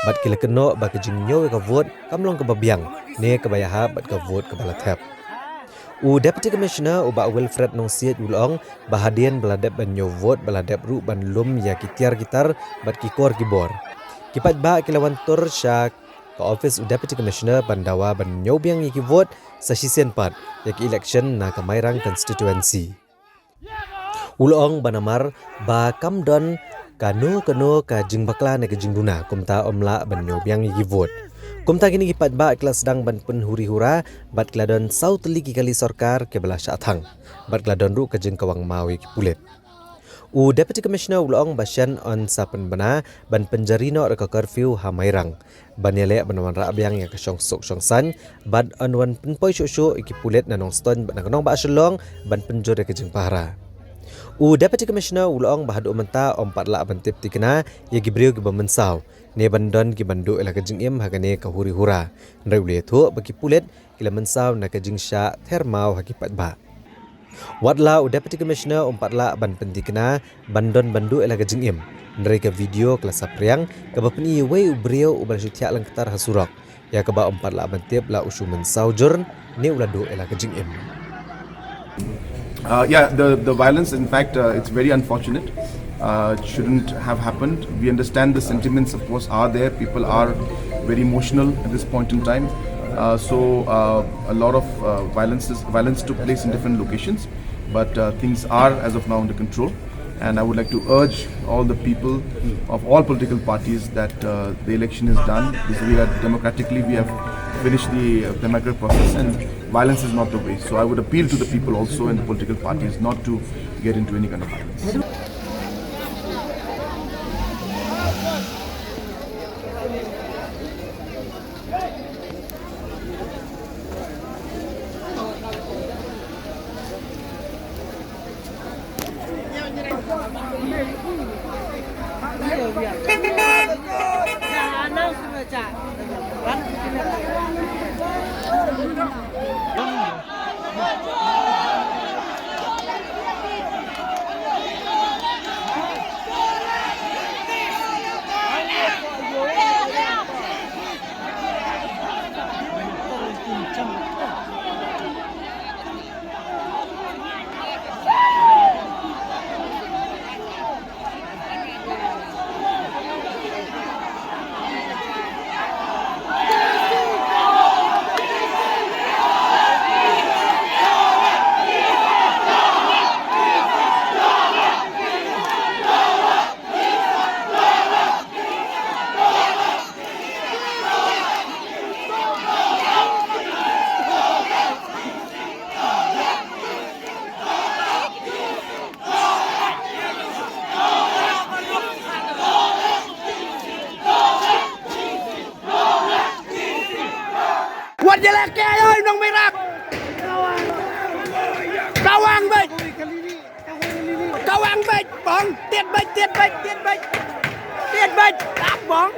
Bat kila keno ba ke jingnyo ka vote kamlong ke babiang ne ke bayaha bat ka vote ke balatep. U Deputy Commissioner uba Wilfred Nongsiet ulong bahadian beladep banyo vote beladep ru ban lum ya kitiar gitar bat kikor kibor. Kipat ba kilawan tur syak ke office u Deputy Commissioner bandawa banyo biang yaki vote sa sisen pat yaki election na Kamairang constituency. Ulong banamar ba kamdon kanu ka jing bakla ne ke jing duna kumta omla banyo biang yi vote. Kumta kini gipat ba kelas sedang ban penhuri hura bat kladon sau teli kali sorkar ke belah syathang. Bat kladon ru ke jing kawang mawi ki pulet. U Deputy Commissioner Ulong Basyan on sapen bana ban penjarino reka curfew hamairang. Ban yele banawan rabiang yang kesyong sok syongsan ban on wan penpoi syuk iki pulet nanong ston ban kanong ba asyolong ban penjore ke jing pahara. U Deputy Commissioner Ulong bahadu menta ompat la bantip tikena ye gibriu gi bamensau. Ne bandon gi bandu ela kejing im hagane ka huri hura. Ndai ule thu bagi pulet kila mensau na kejing sya thermau hakipat ba. Watla u Deputy Commissioner ompat la ban pentikena bandon bandu ela kejing im. Ndai ka video kelas apriang ka bapeni we ubriu u barsitya lang ketar hasurok. Ya ka ba ompat la bantip la usu mensau jurn ne uladu ela kejing im. The violence, in fact, it's very unfortunate. It shouldn't have happened. We understand the sentiments, of course, are there. People are very emotional at this point in time. So a lot of violence took place in different locations, but things are, as of now, under control. And I would like to urge all the people of all political parties that the election is done. We are democratically, we have finished the democratic process, and violence is not the way. So I would appeal to the people also in the political parties not to get into any kind of violence. Quật về là kè ơi, nông mì rạc. Cao ăn bịch. Cao ăn bịch, bóng. Tiết bịch, đáp bóng.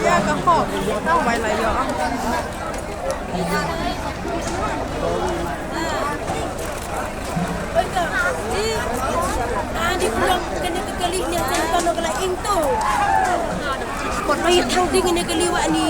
Ya cái hộp tao mày lại rồi di pulang kena kekali ni saya kalau kala itu kot mai thang ding ni kaliwa ni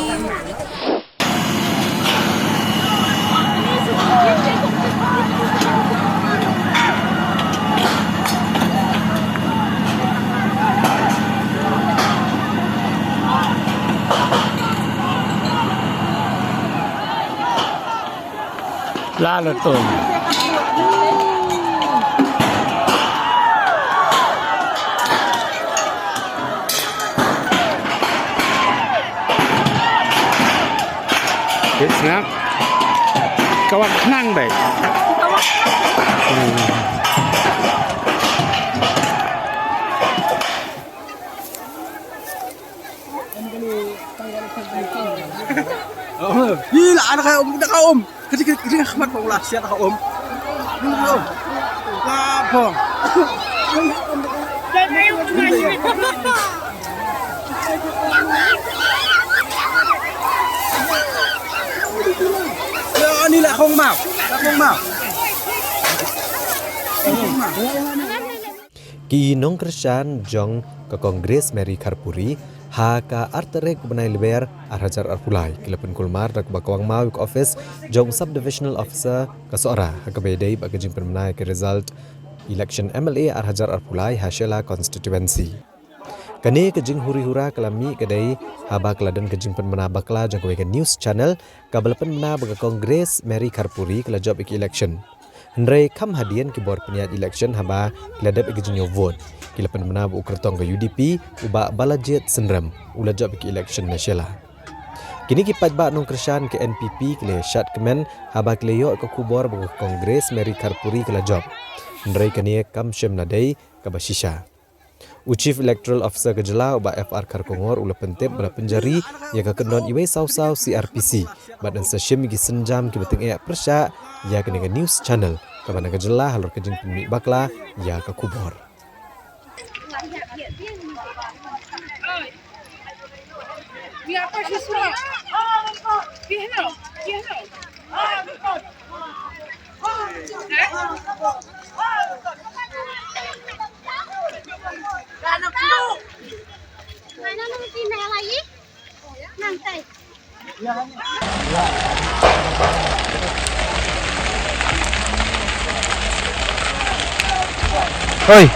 La Leton. It's not. Kawak nang baik. Gila anak kau om. Kecil amat pengulas siat kau om. Apa? Ya ini lah không mau. Ki nong Krishan jong ke Kongres Mary Kharpuri ha ka artere ku benai leber arhajar arpulai kilapen kulmar dak bakawang mau ke office jong subdivisional officer ka sora ha ka bedai ba gajing penmenai ke result election MLA arhajar arpulai Hashela constituency. Kani kejing huri-hura kelami kedai haba keladan kejing penmena bakla jang ke news channel ka balapan mena ba Kongres Mary Karpuri kala job ik election. Hendrai kam hadian ki bor peniat election haba keladap ik jing vote. Kila penmena bu kertong ke UDP uba balajet senram ula job ke election nasional. Kini ki pajba nong kersan ke NPP kele syat kemen haba kleyo ke kubor bu Kongres Mary Karpuri kala job. Ndrai kani kam syem nadai ke basisha. Chief Electoral Officer ke Jela uba FR Karkongor ula pentep bala penjari ya ke kendon iwe saw-saw CRPC badan sesyem gi senjam ki beteng persya ya ke dengan news channel ke mana ke Jela halor ke jing pemik bakla ya ke kubor. Hoi.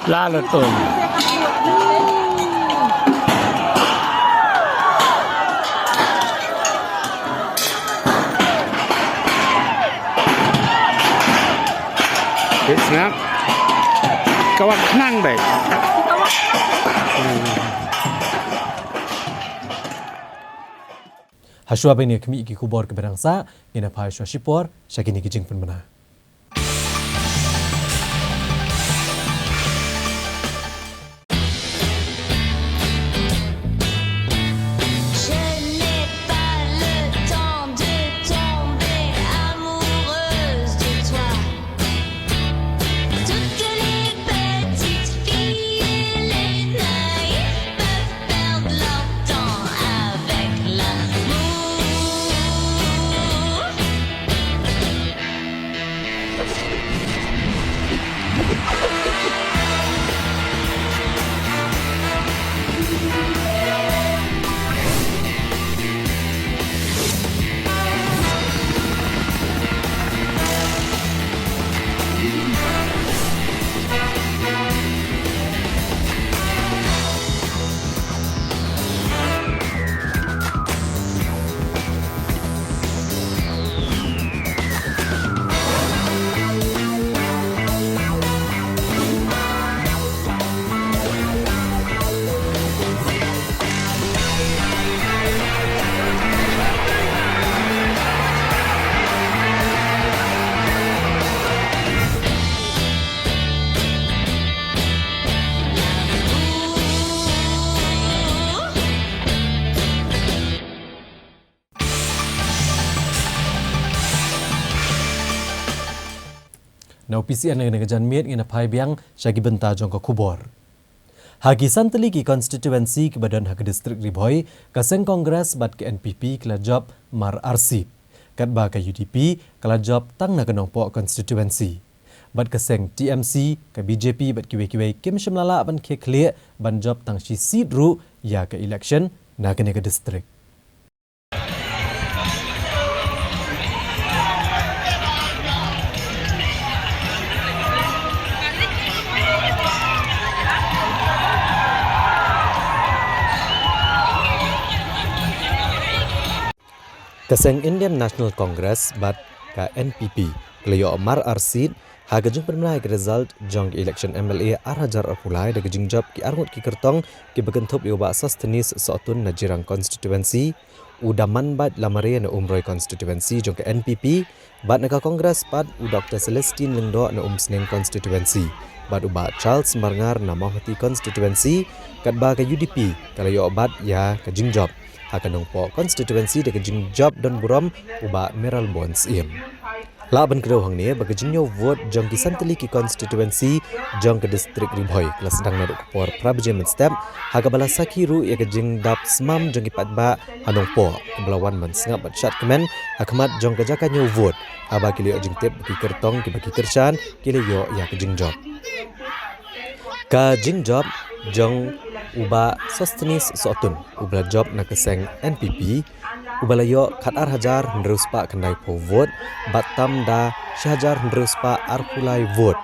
Lalu tuh. Snap. Kawak nang baik. Hashua bini kami iki kubor ke berangsa ina pai shwa shipor syakini kijing penmena. Na OPCN dengan kejan miet ngina pai biang syagi benta jong ke kubor. Hagi santeli ki konstituensi ke badan hak distrik Ribhoi kaseng kongres bat ke NPP kala job mar arsip. Kat ba ke UDP kala job tang na kenong po konstituensi. Bat kaseng TMC ke BJP bat kiwe-kiwe Kim Shimlala ban ke clear ban job tang shi seat ru ya ke election na ke distrik. Kaseng Indian National Congress bat ka NPP kelayo mar arsid ha gajung penmenai ke result jong election MLA arhajar arpulai da gajung job ki arngut ki kertong ki begentup yo ba asas tenis sotun najirang constituency udaman bat lamare na umroi constituency jong ke NPP bat na ka Congress bat u Dr Celestine Lengdo na Sneng constituency bat u ba Charles Marngar na Mahoti constituency kat ba ka UDP kelayo bat ya gajung job akan nongpo konstituensi de kejing job dan buram uba Meral Bonds im. Laban kedua hang ni bagi jinyo vote jong ki santeli ki constituency jong ke distrik Ribhoi kelas sedang naduk por Prabajem step haga bala sakiru ya ke jing dap smam jong ki patba hanong po kebelawan man sengap bat chat kemen hakmat jong ke jaka nyo vote aba kili jing tep ki kertong ki bagi kershan kili yo ya ke jing job ka jing job jong uba sostenis sotun ubla job na keseng NPP ubalayo khatar hajar hendrus pa kendai po vote batam da syajar hendrus pa arpulai vote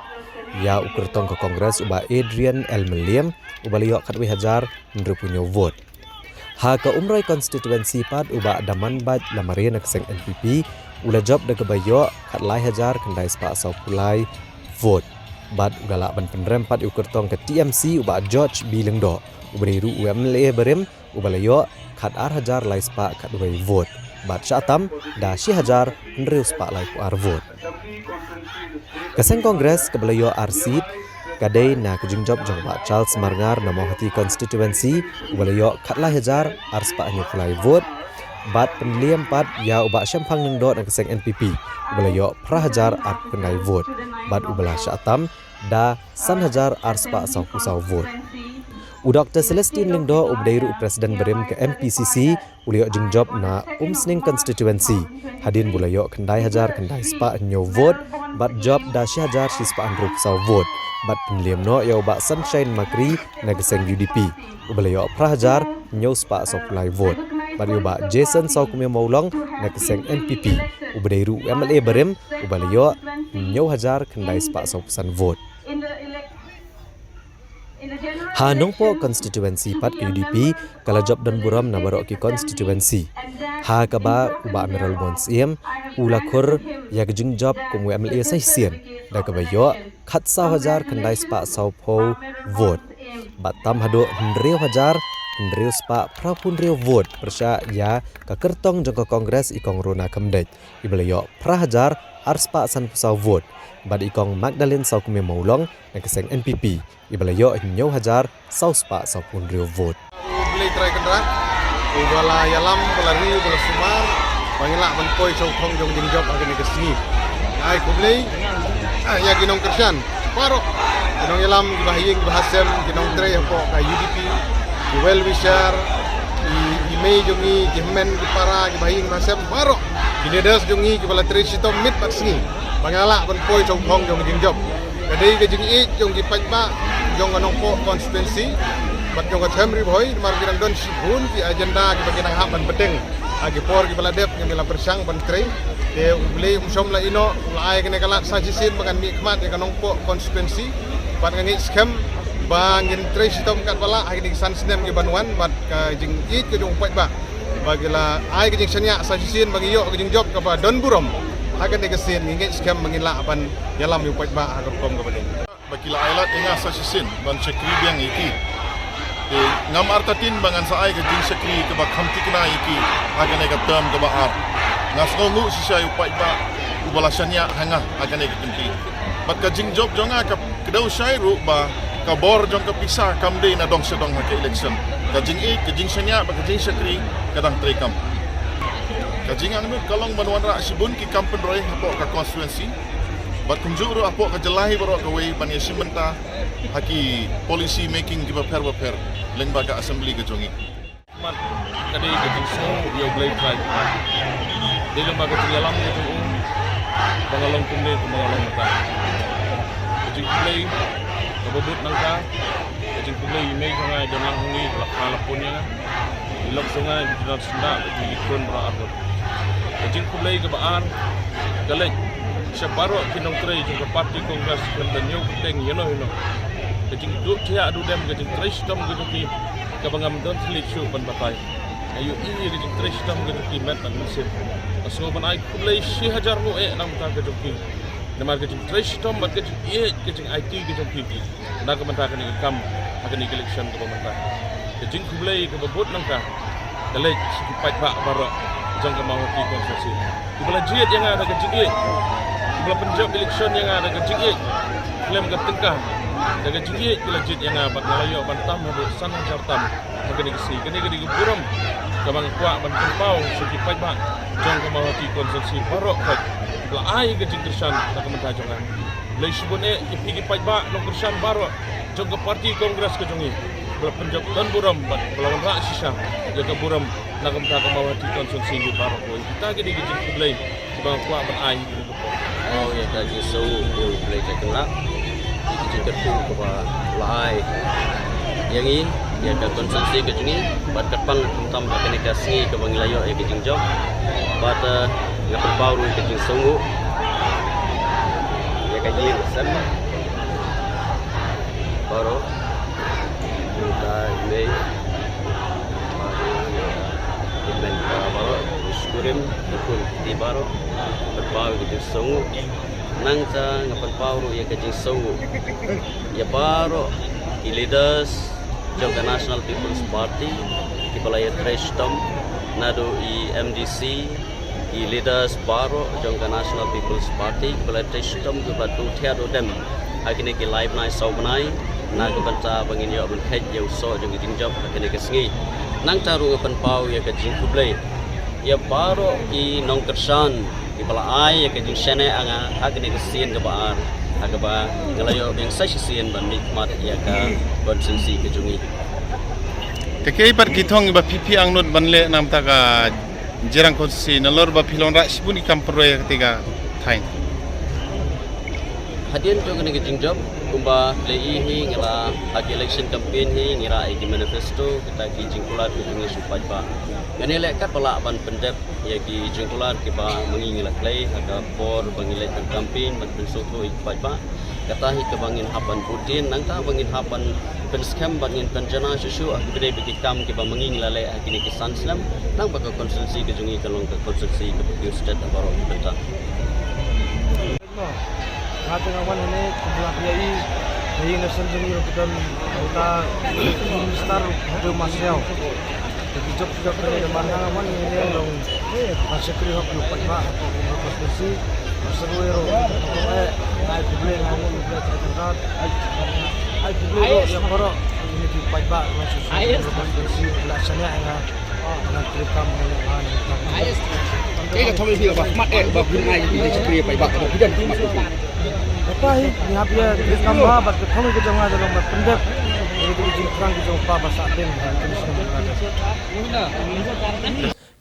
ya ukur tong ke kongres uba Adrian Elmeliam ubalayo khatwi hajar hendru punyo vote ha ke umroi constituency pat uba daman bat lamaria nak seng NPP ula job da kebayo khatlai hajar kendai spa asau pulai vote bat ugala ban penrem pat ukur tong ke TMC uba George Bilengdo uberiru UMLA berem ubalayo khatar hajar lai spa khatwai vote bat syatam da shi hajar nreus pa lai puar vote keseng kongres kebelayo arsid kadai na kejingjob jong ba Charles Marngar na mohati constituency ubalayo khatlai hajar arspa nyu pulai vote bat penliam pat ya uba syamphang ningdo na keseng NPP ubalayo prahajar ar penai vote bat ubala syatam da san hajar arspa sau pusau vote Dr. Celestine Lingdo ubdairu Presiden Berim ke MPCC uliok jingjob na Sning constituency hadin bulayo kendai hajar kendai spa nyo vote bat job da shi hajar shi spa andrup sau vote bat penliam no ya ubak Sunshine Makri na geseng UDP ubalayo prahajar nyo spa sau pulai vote bat ubak Jason sau kumya maulong na geseng NPP ubdairu MLA Berim ubalayo nyo hajar kendai spa sau pesan vote Hanong po constituency pat ke UDP kala job dan buram na barok ki constituency ha kaba uba Amiral Bons iem ulakur ya gejing job kum MLA sai sien da kabayo khat sa hajar kendai spa sau po vote batam hado hendreu hajar hendreu spa prapun reu vote persya ya ka kertong jong kongres ikong rona kemdej ibalayo prahajar arspa san pusau vote bad ikong Magdalene sau kumya maulong na keseng NPP ibalayo nyo hajar sau spa sau pun reu vote Beli try kendrak ubala yalam pelari ubala sumar pangilak menpoi sau thong jong jingjob agani kesini ai kublei ya ginong kersan parok ginong yalam gibahiyeng gibahasem ginong tray hapo ka UDP well wisher i mei jongi gemen gipara gibahiyeng gibahasem parok giledas jongi gibala tray sitom mit pat sini pangalak menpoi sau thong jong jingjob kadai ke jing ik jong gi pajba jong anong po constituency bat jong ka Ribhoi boy mar giran don sibun di agenda gi bagian hak ban beteng agi por gi baladep ngi la persang ban tre te ubli umsom la ino ulai kene kala sajisin bagan mi khmat e kanong po constituency bat ngi scam bangin tre sitom kat bala agi di san snem gi banwan bat ka jing ik ke jong pajba bagila ai gi jing sanya sajisin bagi yo gi jing job ka ba don burom akan negasin ngi scam mangila apan yalam yu pajba agak kom ka baleng bakila ailat inga sajisin ban sekri biang iki ngam artatin bangan sa ay ka jing sekri ka ba khamti kina iki akan nega term ka ba ar ngasno ngu sisa yu pajba ubalasanya hanga akan nega kenti bat ka jing job jonga ka kedau syairu ba ka bor jong ka pisa kamde na dong sedong ha ka election ka jing ik ka jing sanya ba ka jing sekri kadang trekam kajingan mi kalong banwan ra sibun ki kampen roy apo ka constituency bat kumjuru apo ka jelahi baro ka wei ban yesimenta haki policy making ki baper lengba ka assembly ka jongi mat kadi ka jingso yo blai try de lengba ka yalam ka jong bangalong kumne tu bangalong mata jing blai ka bobot nangka jing blai me jangai dan lang ni la punya ilok sungai di dalam senda di ikon beratur jing kulai ke baar galek separo kinong tray jing parti kongres dan new teng yeno jing duk tia adu dem jing trash tom gitu ki ka bangam don slit show ban batai ayu ini jing trash tom gitu ki met dan mesin so ban ai kulai 1000 mo nang ta gitu ki namar jing trash tom bat jing jing IT gitu ki na ka menta kan kam akan election ke pemerintah jing kulai ke bobot nangka galek sipat ba baro jang ke mau ki konsensi dibala jiet yang ada ke jing dibala penjab election yang ada ke jing klaim ke tengkah daga jing bila jiet yang bat ngalayo bantam hadu san jartam magani kesi kene gedi buram kabang kwa ban kempau sipat ba jang ke mau ki konsensi baro ka Belai ke jing Krishan nak mentai jongan. Lai shibone ipigi pajba long Krishan baro jong ke parti kongres ke jongi. Penjab dan buram pelawan rak sisa jaga buram nak mentai ke bawah di konsumsi di baro boy. Kita ke di jing kublai bang kuat belai. Oh ya kaji so kublai jaga jing kertu ke belai. Yang ini ya ke konsumsi ke jongi. Bat kepang tam ke negasi ke bangilayo ke jing job. Bat ngapan baru ke jing songo. Ya kaji sama. Baru kita ini baru baru skurim ikut di baru berbau ke jing songo. Nangsa ngapan baru ya ke jing songo. Ya baru leaders Jogja National People's Party kipalaya Treshtom nado i MDC i leaders baro Jogja National People's Party kipalaya Treshtom ke batu tiado dem agine ki live nai saubanai na ke banta bangin yo ben khet yo so jong jing job agine ke sngi nang taru ngapan pau ya ke jing kublai ya baro i nong kersan kipala ai ya ke jing shene anga agine ke sien ke baar agaba ngalayo beng sasisian ban nikmat ya ka konsumsi ke jungi Tekei par kitong ba pipi ang not banle nam taka jirang konsumsi nalor ba pilon rak sibuni kampro ya ketiga thain hadian jong ne jing job kumba lei hi ngala agi election campaign hi ngira igi manifesto kita ki jingkulat ke jungi supai ba ngane lekat pala ban pendep ya ki jingkulat ke ba mengingila klei aga por bangilai campaign ban pensuku ipai ba kata hi ke bangin hapan putin nangta bangin hapan pen scam bangin penjana susu agre bikam ke ba mengingila le agini kisan slam nang ba konsulsi ke jungi kalong ke konsulsi ke Pure State baro benta Kata ngawan ini kebelah PI dari nation juni kita kita star de Marcel. Jadi job juga kerja mana ngawan ini long masih kerja hok lupa pak konstitusi masih wero. Ai problem ngawan kita ai problem yang baru ini di pak masih konstitusi laksana dengan program Kaya kami bilang bah mat bah bunai ini sekali pai bah bidan mat. Apa hi यहाँ पे कम्बा बट थोड़ी के जगह जो मैं पंजाब ये तो जिन फ्रांक जो पापा साथन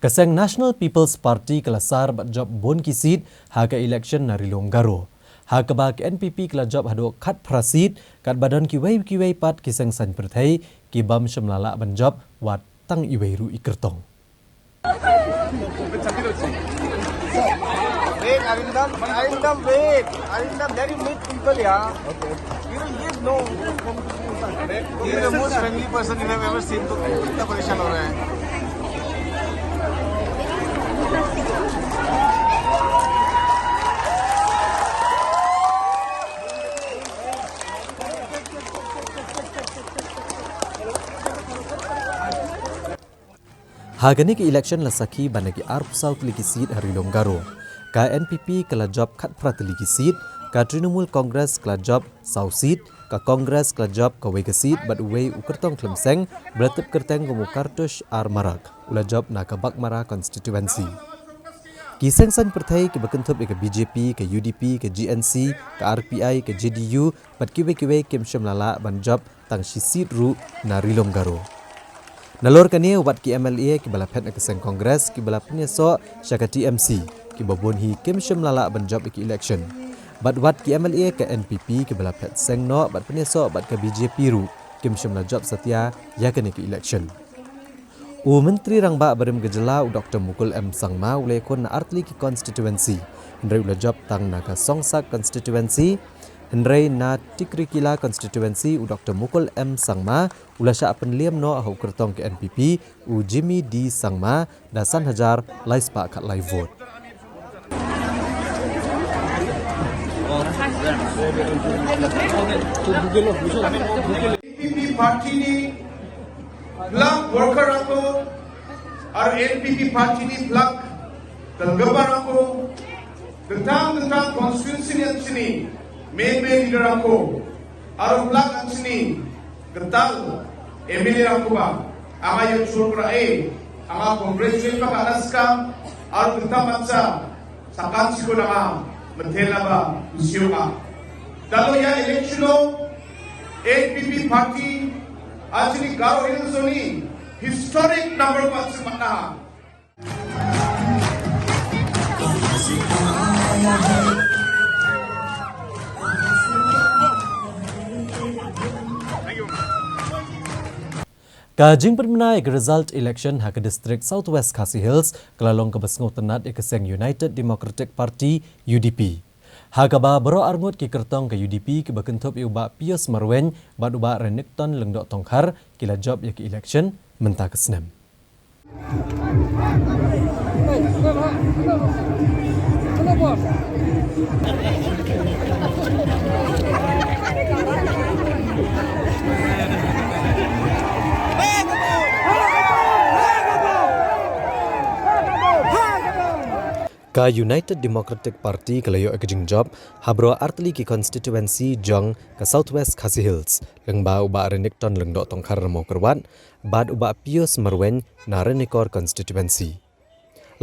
Kaseng National People's Party kelasar bat job bon ki seat haga election nari longgaro. Haga bak NPP kela job hado khat prasit kat badan ki wei pat kiseng san perthai ki bam shemlala ban job wat tang iweiru ikertong. Wait, Arindam, wait. Arindam, very meet people, yeah. Okay. You will give no. He is the most friendly person you have ever seen. तो कितना परेशान हो रहा है? Hagani ke election la sakhi banagi arpusau kliki seat hari longgaro. Ka NPP kala job khat pratli ki seat, ka Trinamool Congress kala job sau seat, ka Congress kala job ka wei seat but wei ukertong klemseng beratep kerteng ko Kartush ar Marak ula job na ka Bakmara constituency. Kiseng san perthai ke bakentup ke BJP, ke UDP, ke GNC, ke RPI, ke JDU but kiwe kem shemlala ban job tang shi seat ru na rilonggaro. Nalor kani wat ki MLA ki bala phet na keseng Congress ki bala penyeso syaka TMC ki babon hi kim shemlala ban job ki election. Bat wat ki MLA ke NPP ki bala phet seng no bat penyeso bat ke BJP ru kim shemla job setia ya kani ki election. U Menteri Rangba Barim Gejala Dr. Mukul M Sangma ulai kon na artli ki constituency. Hendrai ula job tang na ka Songsak constituency. Hendrai na Tikrikila constituency u Dr. Mukul M Sangma ula sya penliam no ahu kertong ke NPP u Jimmy D Sangma da san hajar laispa kat live vote. NPP party ni plug worker aku or NPP party ni plug tergebar aku tentang konstitusi ni main leader aku or plug ni tentang MLA aku ba ama yung surpra ama congratulate pa alaska or tentang macam sakam sikunanga mentelaba usiuka. Dalam ya election APP party actually Garo Hilsoni historic number 1 semana. Kajing permenai result election hak district Southwest Khasi Hills kelalong kebasngo tenat ikeseng United Democratic Party UDP. Hakaba bero arngut ki kertong ke UDP ke bakentop iuba Pius Marwen bad uba Renekton lengdok tongkar kila job ya ke election mentah kesnem. Ka United Democratic Party kelayo ekejing job habro artli ki constituency jong ke Southwest Khasi Hills lengba uba Renekton lengdok tongkar remo kerwan bad uba Pius Marwen na Renekor constituency.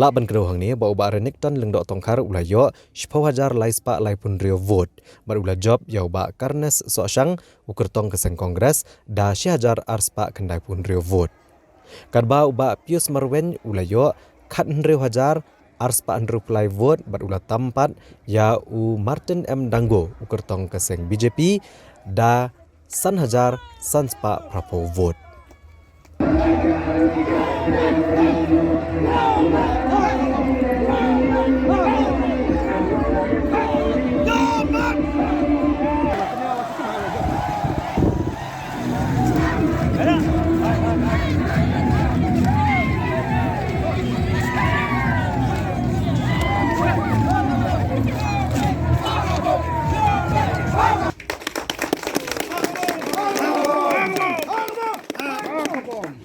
La ban kerohang ni ba uba Renekton lengdok tongkar ulayo 10,000 laispa laipun rio vote bad ula job ya uba Karnes Sosyang ukertong keseng kongres da 10,000 arspa kendai pun rio vote. Kadba uba Pius Marwen ulayo kat 100,000 arspa underplay vote bad ula tampat ya u Martin M Dango ukertong keseng BJP da 1,000 sanspa prapo vote.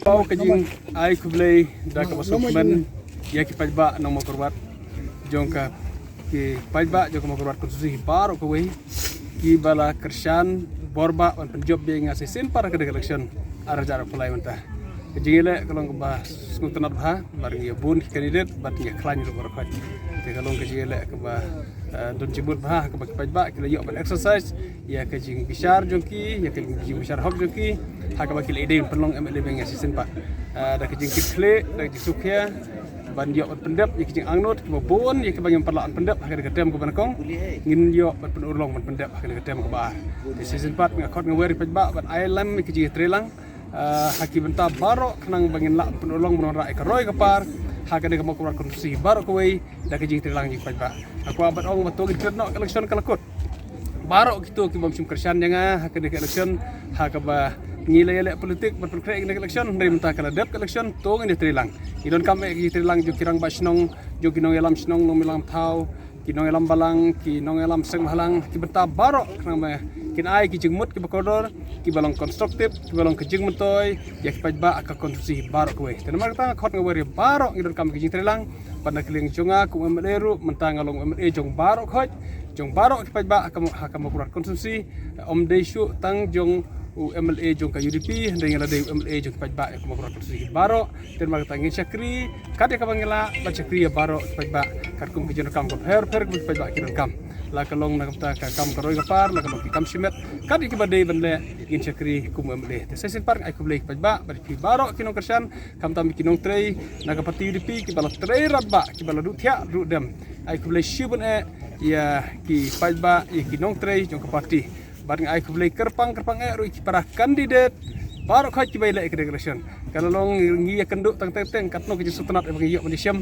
Pau kajing ai kublai da ka masuk men ya ki pajba nang makorwat jongka ki pajba jongka makorwat konstitusi baru ko wei ki bala kershan borba on penjob be ngasi sin para ke election ara jara pulai mentah kajing ele kalong ke bah skutenat bah bar ngi bun kandidat bat ngi klan ru barokat te kalong kajing ele ke bah don jibut bah ke pajba ki yo ban exercise ya kajing bishar jongki ya kajing bishar hok jongki haka bakil ide perlong MLA bang asisten pak da kejing kle da jisukia ban yo pendap ya kejing angnot ke bon ya ke bang perlaan pendap haka de kedem ke banakong ngin yo ban penurlong ban pendap haka de kedem ke ba asisten pak ngakot ngaweri pajba ban ailam kejing trelang haki benta baro kenang bangin la penurlong menora ke roy ke par haka de mau keluar konstitusi baro ke wei da kejing trelang ji pajba aku abat ong betul ke no election kalakot baro gitu ki bang sim kersan janga haka de election haka ba ngilai politik berperkara in election dari mentah kala dep election tong ini trilang idon kame ki trilang jo kirang basnong jo kinong elam snong no milang thau kinong elam balang kinong elam seng halang ki beta barok kama kin ai ki jingmut ki bakodor ki balang konstruktif ki balang ke jingmutoy ya ki pajba aka konstitusi barok we ten mar ta khot ngawari barok idon kame ki trilang pada keling jonga ku emleru mentah ngalong emle jong barok khot jong barok ki pajba aka makurat konstitusi om desu tang jong MLA jong ka UDP dengan ada MLA jong pajba ko makro konstitusi baro dan mag tangin syakri kade ka bangela ba syakri baro pajba kat kum ki kam ko her ko pajba ki kam la kalong na kam kam karoy ka par la kalong ki kam simet kade ki bade banle in syakri kum MLA te sesin par ai ko blek pajba ba ki baro kinong kersan kam tam kinong trei na ka parti UDP ki bala trei rabba ki bala dutia du dem ai ko blek shibun ya ki pajba ya kinong trei jong ka parti barang ai kublai kerpang ru para kandidat baru kau coba elak ke election kalau long ngi kenduk tang katno ke sutenat bagi yok malaysiam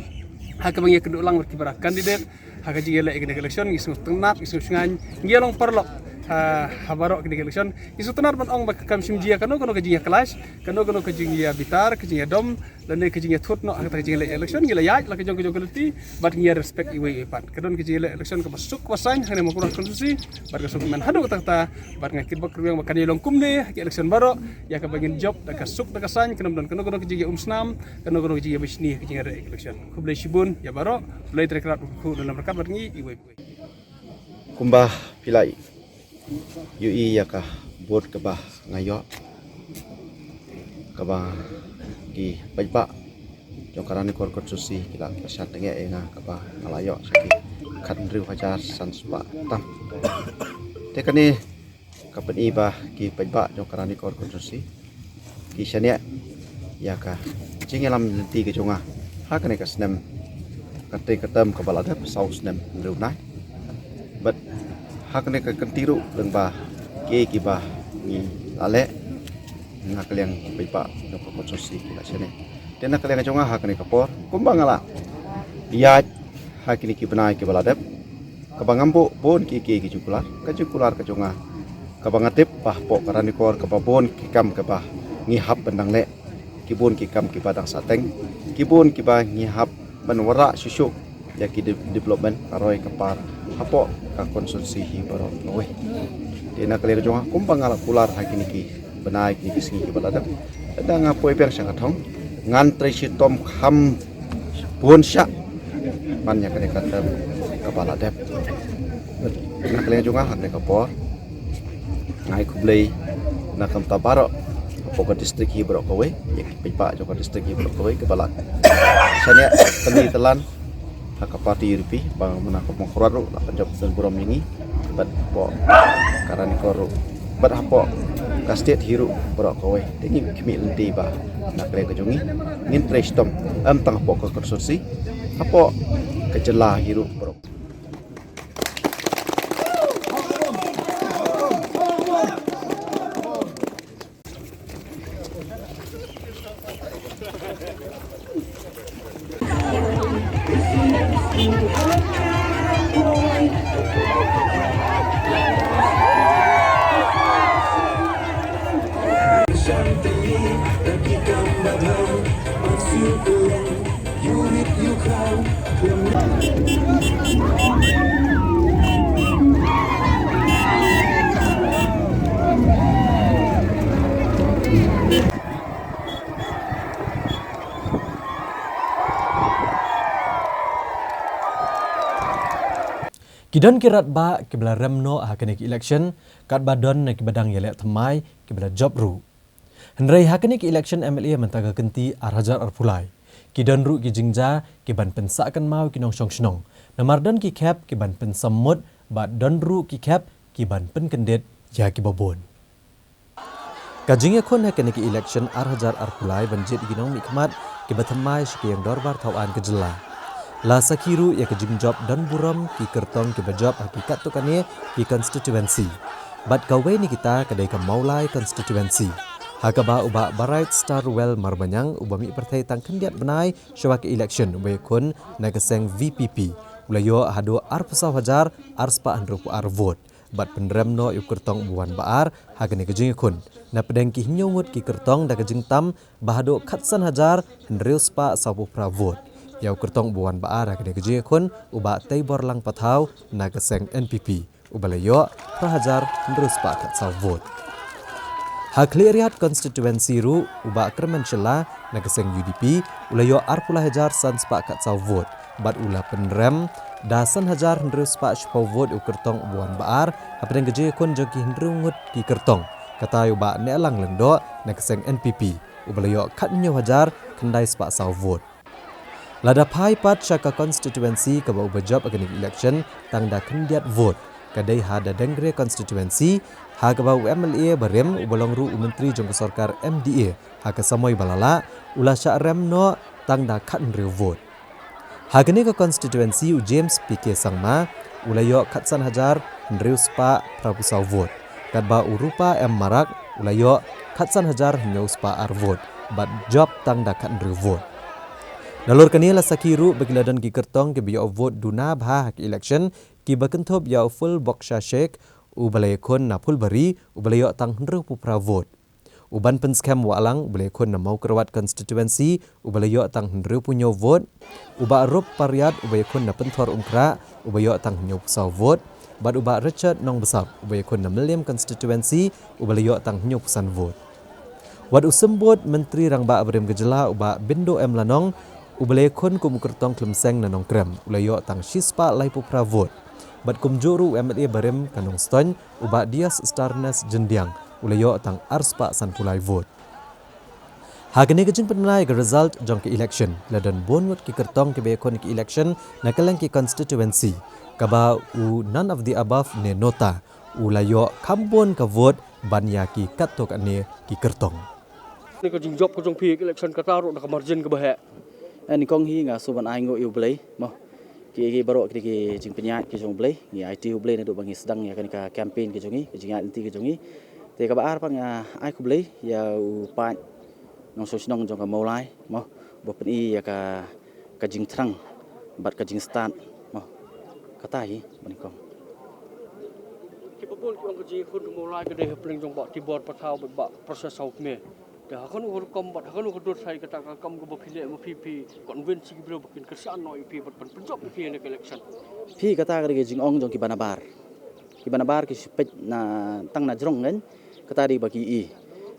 hak bagi kenduk lang para kandidat hak ji elak ke election ngi sutenat ngi sungan ngi long perlo habaro ke election ngi sutenat ban ong bak kam simjia kano ke ji kelas kano ke ji bitar ke ji dom dan ke ji thut no hak ji election ngi layat la ke jong kelti bat ngi respect iwe pat kadon ke ji election ke masuk wasan hane mo kurang konstitusi bar ke men hadu ta bar ngakit bak ruang makan long kumne ke election baro ya ke bagin job da ke suk da ke san kenam don kano ke ji umsnam kano ke ji bisni ke ji election kublai shibun ya baro blai trekrat ku dalam rekat bar ngi iwe kumbah pilai UI yakah bot kebah ngayo kebah di pajba jong karane kor konstitusi kila syat tenge enga kebah ngalayo sakit Kandriu Hajar Sanspa Tam. Tekani kapan iba ki pajba jong karani kor konstruksi ki shania ya ka jingelam nanti ke jonga hakane ka snem kate katam ka balada sau snem reunai but hakane ka kentiru lengba ki ba ni lale ngakaliang pajba jong konstruksi ki la shania tena kaliang jonga hakane ka por kumbangala ya hakini ki benai ki balada kabangambo bon ki jukular ka jonga kabangatip pah po karani kor kababon kikam kabah ngihap pendang le kibun kikam kibadang sateng kibun kiba ngihap banwara susuk ya ki development karoi kapar hapo ka konsumsi hi baro nowe dina kali jonga kumpang ala kular hakini ki benai ki singi ki balada ada ngapoi per sangatong ngan tresi tom kham bon sya banyak kali kata kepala dep nak kalian juga hak kapor ngai kublai nakam tabaro pokok distrik Hibro kowe ya pipa joko distrik Hibro kowe kepala sanya kali telan hak parti Yurpi bang menakap mengkoraru la penjab dan buram ini bat po karani koru bat hapo kastet hiru bro kowe tingi kimi lenti ba nak kalian kejungi ngin prestom tang pokok konsorsi hapo kejelah hiru bro. Kidan kirat ba kibla remno hakane ki election kat badon na kibadang yelek thamai kibla job ru. Henrei hakane ki election MLA mentaga kenti arhajar arpulai. Kidan ru ki jingja kiban pensakan mau kinong shong shnong. Namardan ki cap kiban pensamut ba don ru ki cap kiban penkendet ya kibabon. Kajingya kon hakane ki election arhajar arpulai banjit kinong mikmat kibathamai shkiyang dorbar thawan kejela. La sakiru ya kejing job dan buram ki kertong ki bejob hakikat tukane ki constituency. Bat kawe ni kita kedai ke maulai constituency. Hakaba uba barait star well marbanyang uba mi partai tang kendiat benai syawa ki election we kun na keseng VPP. Ulayo hado arpasa hajar arspa andru ar vote. Bat penremno yu kertong buan baar hakane kejing kun. Na pedeng ki nyungut ki kertong da kejing tam bahado khatsan hajar hendreus pa sabu pra vote. Yau kertong buan baar hakane keje kun uba taibor lang pathau na keseng NPP ubalayo prahajar terus pakat saw vote. Hakliriat constituency ru uba kermenshela na keseng UDP ulayo arpula hajar sans pakat saw vote bat ula penrem dasan hajar terus pak shpau vote u kertong buan baar hapeng keje kun joki hendrungut ki kertong kata uba ne lang lengdo na keseng NPP ubalayo khatnyo hajar kendai spak saw vote. Lada pai pat syaka constituency ke bau berjob akan election tangda kendiat vote kadai hada dengre constituency ha ke bau MLA berem ubalong ru menteri jong sarkar MDA ha ke samoi balala ula sya remno tangda khatnre vote ha kene ke constituency u James PK Sangma ulayo khatsan hajar ndreus pa prabusau vote kad ba urupa M Marak ulayo khatsan hajar nyeus pa ar vote bat job tangda khatnre vote. Nalur kanila sakiru bagiladan ki kertong ke biya vote duna bha hak election ki bakentop ya full boksha shek u balai kon na full bari u balai tang hendru pupra vote. Uban penskam walang balai kon na mau kerawat constituency u balai tang hendru punyo vote. Uba rup pariat u balai kon na pentor umkra u balai tang nyo saw vote. Bad uba Richard nong besap u balai kon na Milliam constituency u balai tang nyo pusan vote. Wad usembot menteri rangba abrem gejela uba Bindo M Lanong ubalai kon kum kertong klemseng nanong krem ulayo tang shispa lai pupra vote bat kum juru MLA barem kanong ston uba Dias Starnes Jendiang ulayo tang arspa san pulai vote Hagane kejing penilai ke result jong ke election ladan bonwat ki kertong ke bekon ki election nakaleng ki constituency kaba u none of the above ne nota u layo kambon ka vote banya ki katok ane ki kertong. Ni kejing job kejong pi election kataro nak margin ke bahaya. Ni kong hi nga suban ai ngo yu blai mo ki baro ki jing penyat ki jong blai ni IT blai na do bangi sedang ya kan ka campaign ki jongi jing inti ki jongi te ka baar pan nga ai ku blai ya u pa nong so sinong jong ka maulai mo bo pen I ya ka jing trang bat ka jing start mo kata hi ban kong ki pun ki ong ji khun maulai ke de pling jong ba ti bor pathau ba proses sau me da khanu hor kom bat khanu ko dot sai kata ka kam ko phile mo pp convince ki bro bakin kersan no ip bat pen job pi ne election pi kata ka jing ong jong ki banabar ki spek na tang na jrong ngen kata di bagi I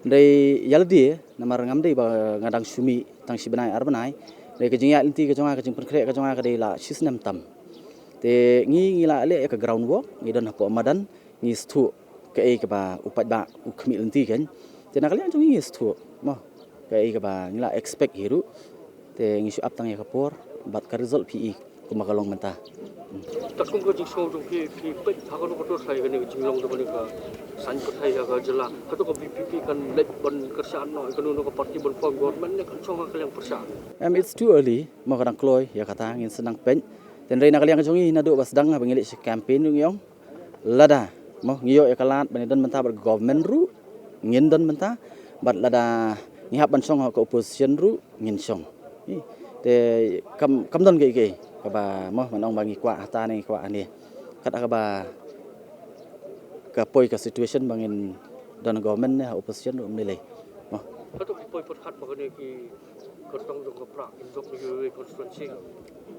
Dari yaldi namar ngamdei ba ngadang sumi tang si benai ar benai dari kejing ya inti kejonga kejing perkrek kejonga ke la sistem tam te ngi la le ke ground work ngi dan hapo madan ngi stu ke ke ba upat ba ukmi inti kan te nak kalian ngi stu mo ke ba ngi la expect hiru te ngi su up tang ya kapor bat ka result pi ko makalong menta tak kung kejing so jong ki pet hakon ko to sai ke ni jing long do ni ka san ko thai ha jela ka to ko BPP kan let ban kersan no kan no ko parti ban form government ne kan chong ka yang persa it's too early mo kadang kloy ya kata ngin senang pen ten rei nak liang jongi na do bas dang bangili campaign yong lada mo ngiyo ya kalat ban dan menta ber government ru ngin dan menta bat lada ngihap ban song ko opposition ru ngin song te kam don ge ka ba mo manong bangi kwa ta ni kwa ani kata ka ba ka poi ka situation bangin dan government ne opposition rum nilai mo ka to poi pot khat ba ne ki kertong jong ko pra in job ni constituency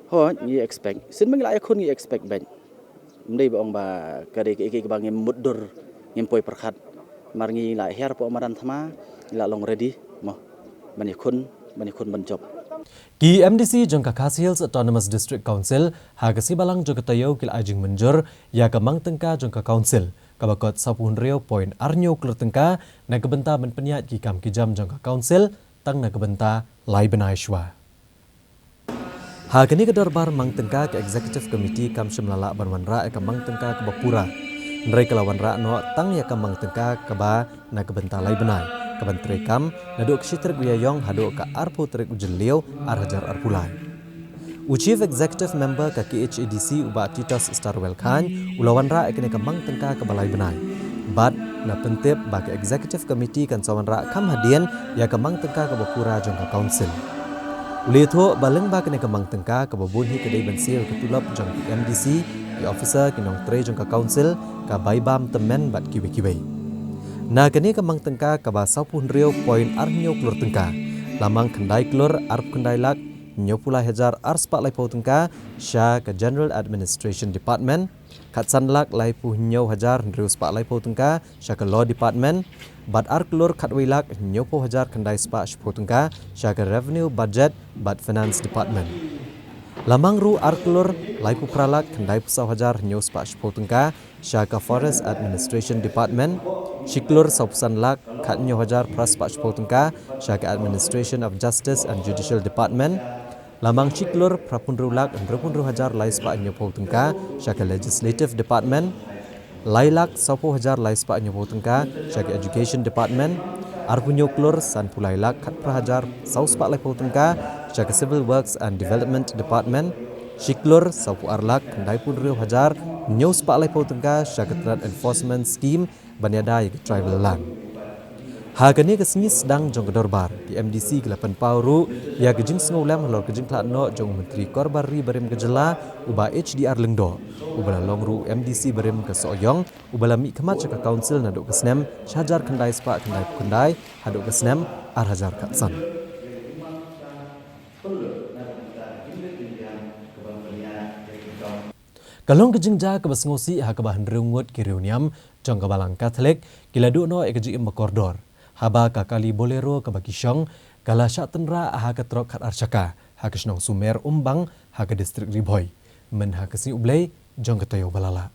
ho ni expect sin mangila ya khun ni expect ben ndai ba ong ba ka de ki bangin mudur ngim poi perkhat mar ngi la her po maran thama la long ready mo bani khun ban job Ki MDC jong Kakasi Hills Autonomous District Council hagasi balang jong katayo kil ajing menjur ya kamang tengka jong ka council kabakot 10 point arnyo klur tengka na kebenta men penyat ki kam kijam jong ka council tang na kebenta lai benai shwa. Hagani ke darbar mang tengka ke executive committee kam shimlala banwanra e kamang tengka ke bapura. Nrai kelawanra no tang ya kamang tengka keba na kebenta lai benai. Kaban trekam naduk kshitrik guyayong haduk ka arpo trek ujeliau arhajar arpulai. Chief Executive Member ka KHADC uba Titus Starwell Khan ulawanra ekne kamang tengka ke balai benai. Bad na pentip ba ke Executive Committee kan sawanra kam hadian ya kamang tengka ke bapura jong ka council. Ulitho baleng ba kene kamang tengka ke babunhi kedai bensil ketulap jong MDC ki officer kinong tre jong ka council ka baibam temen bat kiwe-kiwe. Na kini kamang tengka kaba 10 point arnyo klur tengka lamang kendai klur arp kendai lak nyopula hajar arspa laipo tengka sya ke General Administration Department katsan lak laipu nyo hajar ndriuspa laipo tengka sya ke Law Department bat ar klur katwai lak nyopo hajar kendai spa shpo tengka sya ke Revenue Budget bat Finance Department lamang ru ar klur laipu pralak kendai pusau hajar nyo spa shpo tengka sya ke Forest Administration Department Shiklur Saupusan Lak Katnyo Hajar Praspak Shpotengka Syaka Administration of Justice and Judicial Department Lamang Shiklur Prapunru Lak Andrupundru Hajar Laispak Nyopotengka Syaka Legislative Department Lailak Saupu Hajar Laispak Nyopotengka Syaka Education Department Arpunyo Klur Sanpulai Lak Katpra Hajar Sauspak Laipotengka Syaka Civil Works and Development Department Shiklur Saupu Arlak Kandaipundru Hajar Nyospak Laipotengka Syaka Trade Enforcement Scheme Banyada yang tribal land. Hagani kesini sedang jong kedorbar di MDC ke-8 Pauru ya kejing sengulam halor kejing klatno jong Menteri Korbari berim kejela uba HDR Lengdo ubala longru MDC berim ke Soyong ubala mi kemat ke council naduk kesnem syajar kendai spa kendai haduk kesnem arhajar katsan. Kalong kejengja kebasngosi hakabahan rengut kiriuniam jong kabalang Katolik kiladu no ekeji imbakordor haba kakali bolero kebakisyong kala syatenra hakatrok kat archaka hakisnong Sumer Umbang haka distrik Riboy men hakasi ublay jong ketoyo balala.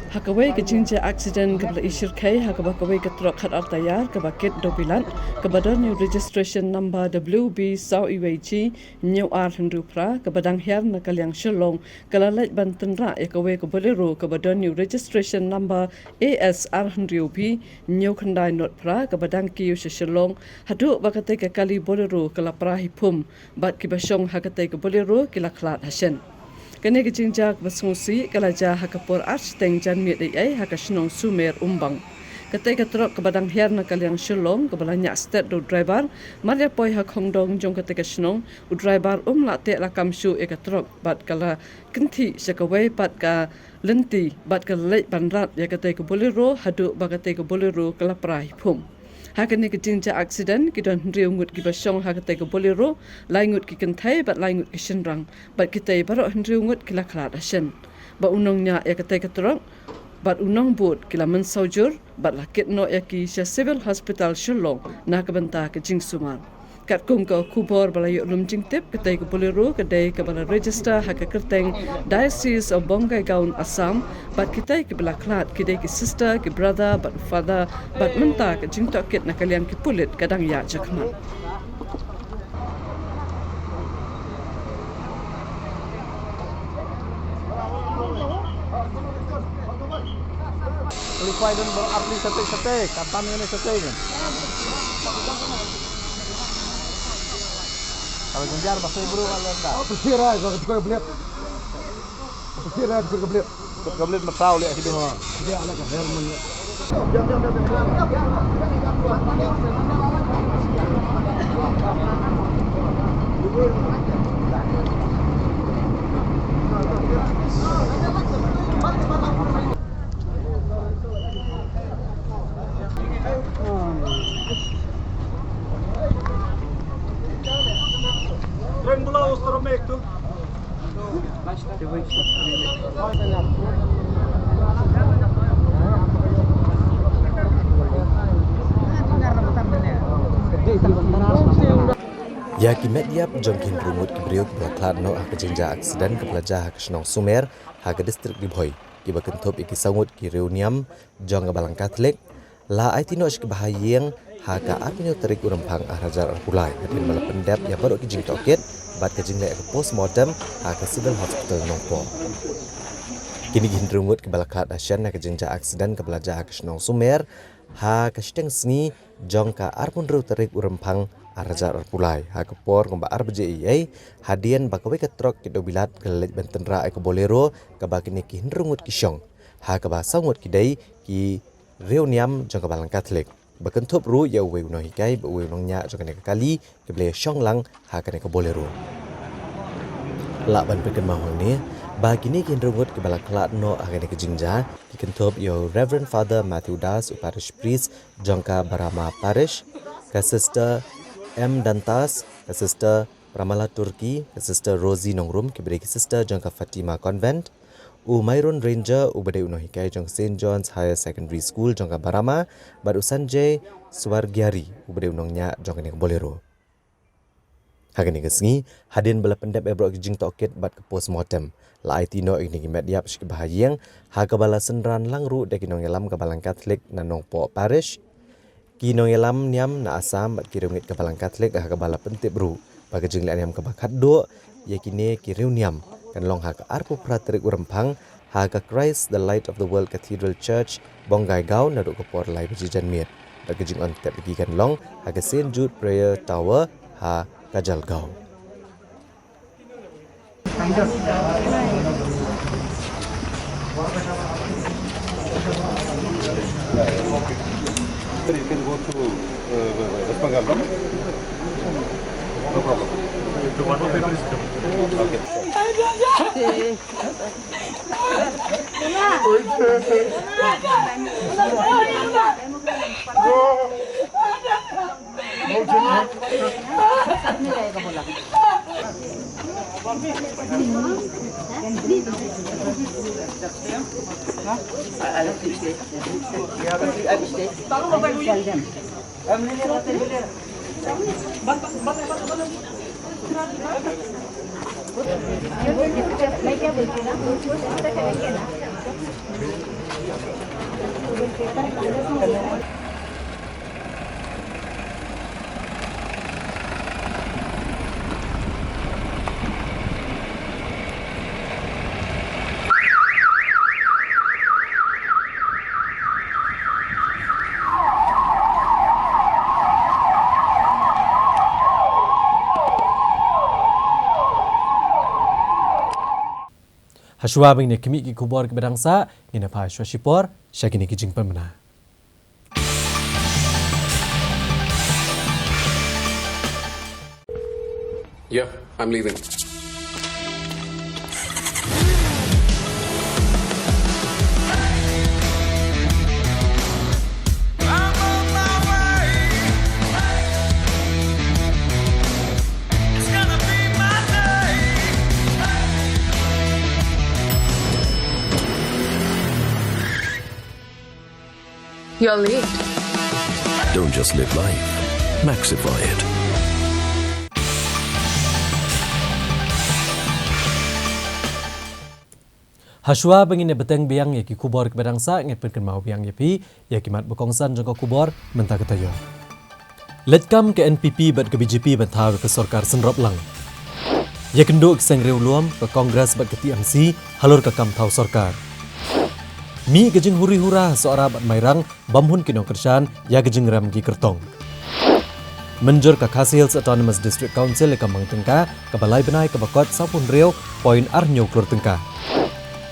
Hakaway ke jinja accident ke bela isir kai hakaba kaway ke truk khat artayar ke bakit dobilan ke badan new registration number WB Sau IWG new R Hendupra ke badang her na kalyang shalong kalalait bantenra ya kaway ke bolero ke badan new registration number ASR Hendupri new khandai notpra ke badang kiu shalong hadu bakate ke kali bolero ke lapra hipum bat ki basong hakate ke bolero ke laklat hasen. Kene ke jinjak basungsi kalaja hakapur arsteng jan miet ai hakasnong sumer umbang. Kate ke truk ke badang her na kalyang shalong ke balanya state do driver maria poi hak hongdong jong kate ke snong u driver late lakam shu e ke truk bat kala kenti sekawai bat ka lenti bat ka leit banrat ya kate ke bolero hadu bagate ke bolero kala prai phum. Hakane ke jinja accident ki don riungut ki basong hakate ke bolero laingut ki kentai bat laingut ki shenrang bat kita baro riungut ki laklat asen ba unongnya ya kate ke truk bat unong bot ki laman saujur bat lakit no ya ki civil hospital Shillong na ke benta ke jingsumar kat kum ke kubor balayo lum jingtip kate ke bolero kedai ke bala register hak kerteng Diocese of Bongai Gaon Assam bat kita ke belaklat kidai ke sister ke brother bat father bat menta ke jingtok kit na kalian ke pulit kadang ya jakman. Qualify dan berarti setek-setek, kapan ini setek ni? Kalau genjar bahasa Ibru kalau enggak. Persira, kalau kita beliat. Persira, kita beliat. Kita beliat mesau lihat sini. Dia anak Herman. Tren belau stromek tu. Ya kimet diap jongkin rumut kibriuk belaklat no hak jinja aksiden ke pelajar hak senong sumer hak distrik di Boy ki bakentop iki sangut ki reuniam jong balang Katolik la aitino ke bahayeng haka apinyo terik urempang arajar pulai hadin malapendap ya baru ki jing toket bat ke jing le ke postmortem haka civil hospital nongpo kini gin rumut ke balaklat asyan hak jinja aksiden ke pelajar hak senong sumer hak steng sngi jong ka arpun ru terik urempang arajar pulai hakapor ngba RBJI hadian bakawe ke truk ki dobilat ke lej bentenra ke bolero ke bakini ki hindrungut ki syong hakaba sangut ki dai ki reuniam jong ka balang Katolik bakentup ru ya we uno hikai ba we unongnya jong ka kali ke ble syong lang hakane ke bolero la ban peken mahol ni bagini ki hindrungut ke balang klat no hakane ke jingja ki kentup yo Reverend Father Matthew Das parish priest jong ka Barama parish ka sister M Dantas, ke sister Pramala Turki, ke sister Rosie Nongrum, ke beri ke sister jangka Fatima Convent, Myron Ranger, badai uno hikai jangka St. John's Higher Secondary School jangka Barama, badu Sanjay Swargiari, badai unongnya jangka ni Bolero. Hagan ni kesengi, hadin bala pendap ebrok jing toket bat ke postmortem. La aitino ini kimet diap ke bahayang, haga bala senran langru dek inong elam ke balang Katolik na Nongpo Parish, Kinong elam niam na Asam bat kirungit ke balang Katolik ha bala pentip bru bagi jingla niam ke bakat do yakini kiriu niam kan long ha arpu praterik urempang ha Christ the Light of the World Cathedral Church Bongai Gaon na do ke por lai bejijan miet bagi jing on tet lagi kan long ha St Jude Prayer Tower ha Kajal Gaon. You can go to West Bengal, no? No problem. The one more paper is Hashua bing ne kimi ki kubor ke bedangsa ina pa Hashua Shipor syakini ki jing pemena. Yeah, I'm leaving. You're late. Don't just live life, maxify it. Hashua bengine beteng biang ya ki kubor ke bedangsa ngepin kan mau biang ya pi ya kimat bekongsan jangka kubor mentah ketayo. Letkam ke NPP bat ke BJP bentah ke sorkar senrop lang. Ya kendo keseng reuluam ke Kongres bat ke TMC halur ke kam tau sorkar. Mi kejing huri-hura seorang bat mairang bamhun kinong kersan ya kejing ram ki kertong. Menjur ke Khasi Hills Autonomous District Council ke Mang Tengka ke balai benai ke bakot sapun reo poin arnyo klur tengka.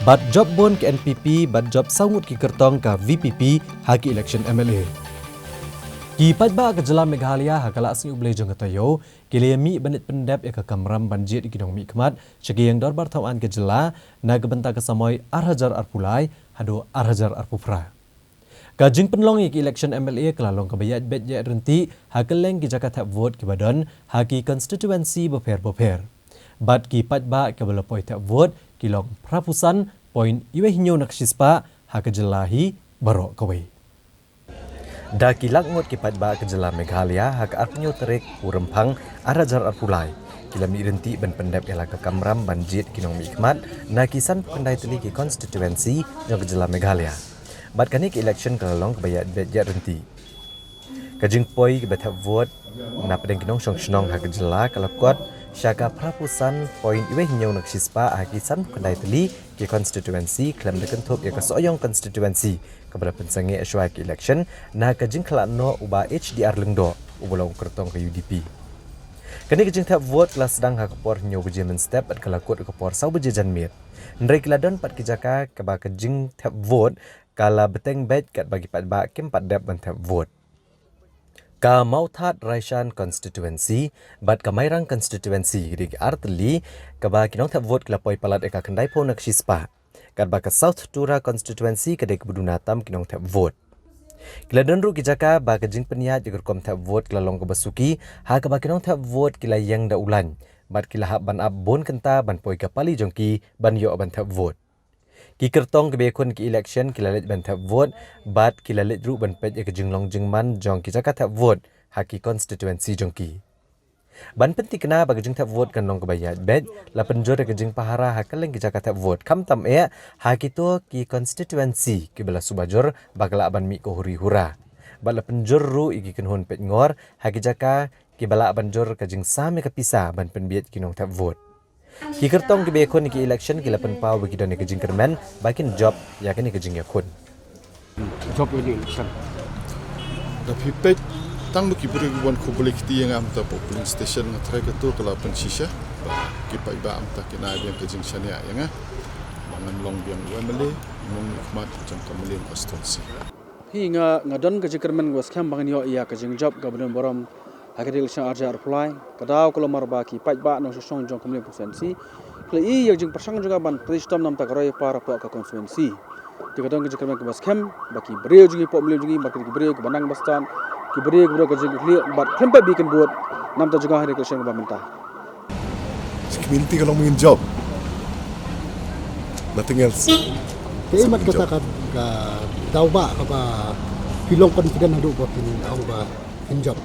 Bat job bon ke NPP bat job sangut ki kertong ke VPP haki election MLA. Ki padba ke Jela Meghalaya hakala asing ublay jong katayo kili mi banit pendep ya ke kamram banjir ki dong mi kemat segi yang dorbar tawan ke Jela na ke benta ke samoy arhajar arpulai hado arhajar arpupra. Kajing penlong ki election MLA kelalong ke bayat bet ya renti hakeleng ki Jakarta vote ki badan haki constituency beper. Bat ki padba ke belapoi tak vote kilong prapusan poin iwe hinyo naksispa hak Jelahi barok kawai. Da kilak ngot kipat ba ke Jela Meghalaya hak arpenyo terik urempang arajar arpulai. Kila mi renti ben pendep ialah ke kamram banjit kinong mi ikmat na kisan pendai teli ki konstituensi yang ke Jela Meghalaya. Bat kani ki election kelalong kebayat bet ya renti. Kajing poi ke betap vote na pedeng kinong syong hak Jela kalau kuat syaka prapusan poin iwe hinyo naksispa hak kisan pendai teli ki konstituensi klaim dekentup ya ke soyong konstituensi kepada pensangi SYK election na kajing kelak no uba HDR lengdo ubolong kertong ke UDP. Kini kajing tap vote kelas sedang hak por nyo bejemen step at kelakut ke por sau bejejan mir. Nrai keladon pat kijaka keba kajing tap vote kala beteng bet kat bagi pat ba kim pat dep ban tap vote. Ka Mauthat Raishan constituency bat ka Mairang constituency rig artli keba kinong tap vote kala poi palat eka kendai po naksispa. Kat baka South Tura constituency kadek budunatam kinong tap vote. Kila donru kijaka baka jing peniat jagur kom tap vote kila long kebasuki ha ka kinong tap vote kila yang da ulan. Bat kila hak ban ab bon kenta ban poi ka pali jongki ban yo ban tap vote. Ki kertong ke bekon ki election kila let ban tap vote bat kila let ru ban pet ya ke jinglong jingman jong kijaka tap vote haki constituency jongki. Ban penti kena bagi jing tap vote kan long kebayat bet la penjor ke jing pahara hakaleng ki Jakarta tap vote kam tam e ha kito ki constituency ki bela subajor bagala ban mi ko huri hura bala penjor ru iki kenhon pet ngor ha ki Jaka ki bala banjor ke jing same ke pisa ban penbiet ki nong tap vote ki kertong ki bekon ki election ki la pen pau bagi don ke jing kermen bakin job ya kini ke jing yakun job ini election da pipet tang lu kiburi wan ko boleh kiti yang am ta polling station ngatrai ke tu kalau pensisha ki pai ba am ta kina biang ke jing shania yang mangan long biang wemele mong khmat jang kamelin constituency hinga ngadon ke jikermen was kham bangan yo iya ke jing job gabon borom hakadil sha arja reply kadaw ko lamar ba ki pai ba no song jong kamelin constituency kle i yang jing persang juga ban pristom nam ta garoy para po ka constituency dikadon ke jikermen ke was kham baki breu jungi po melim jungi baki breu ke banang bastan ki breu ke jing clear but krempe bikin buat nam ta juga hari ke sing ba minta community kalau mungkin job nothing else kaya mat katakan ka daw ba ka pilong confident hadu ba kin ang ba in job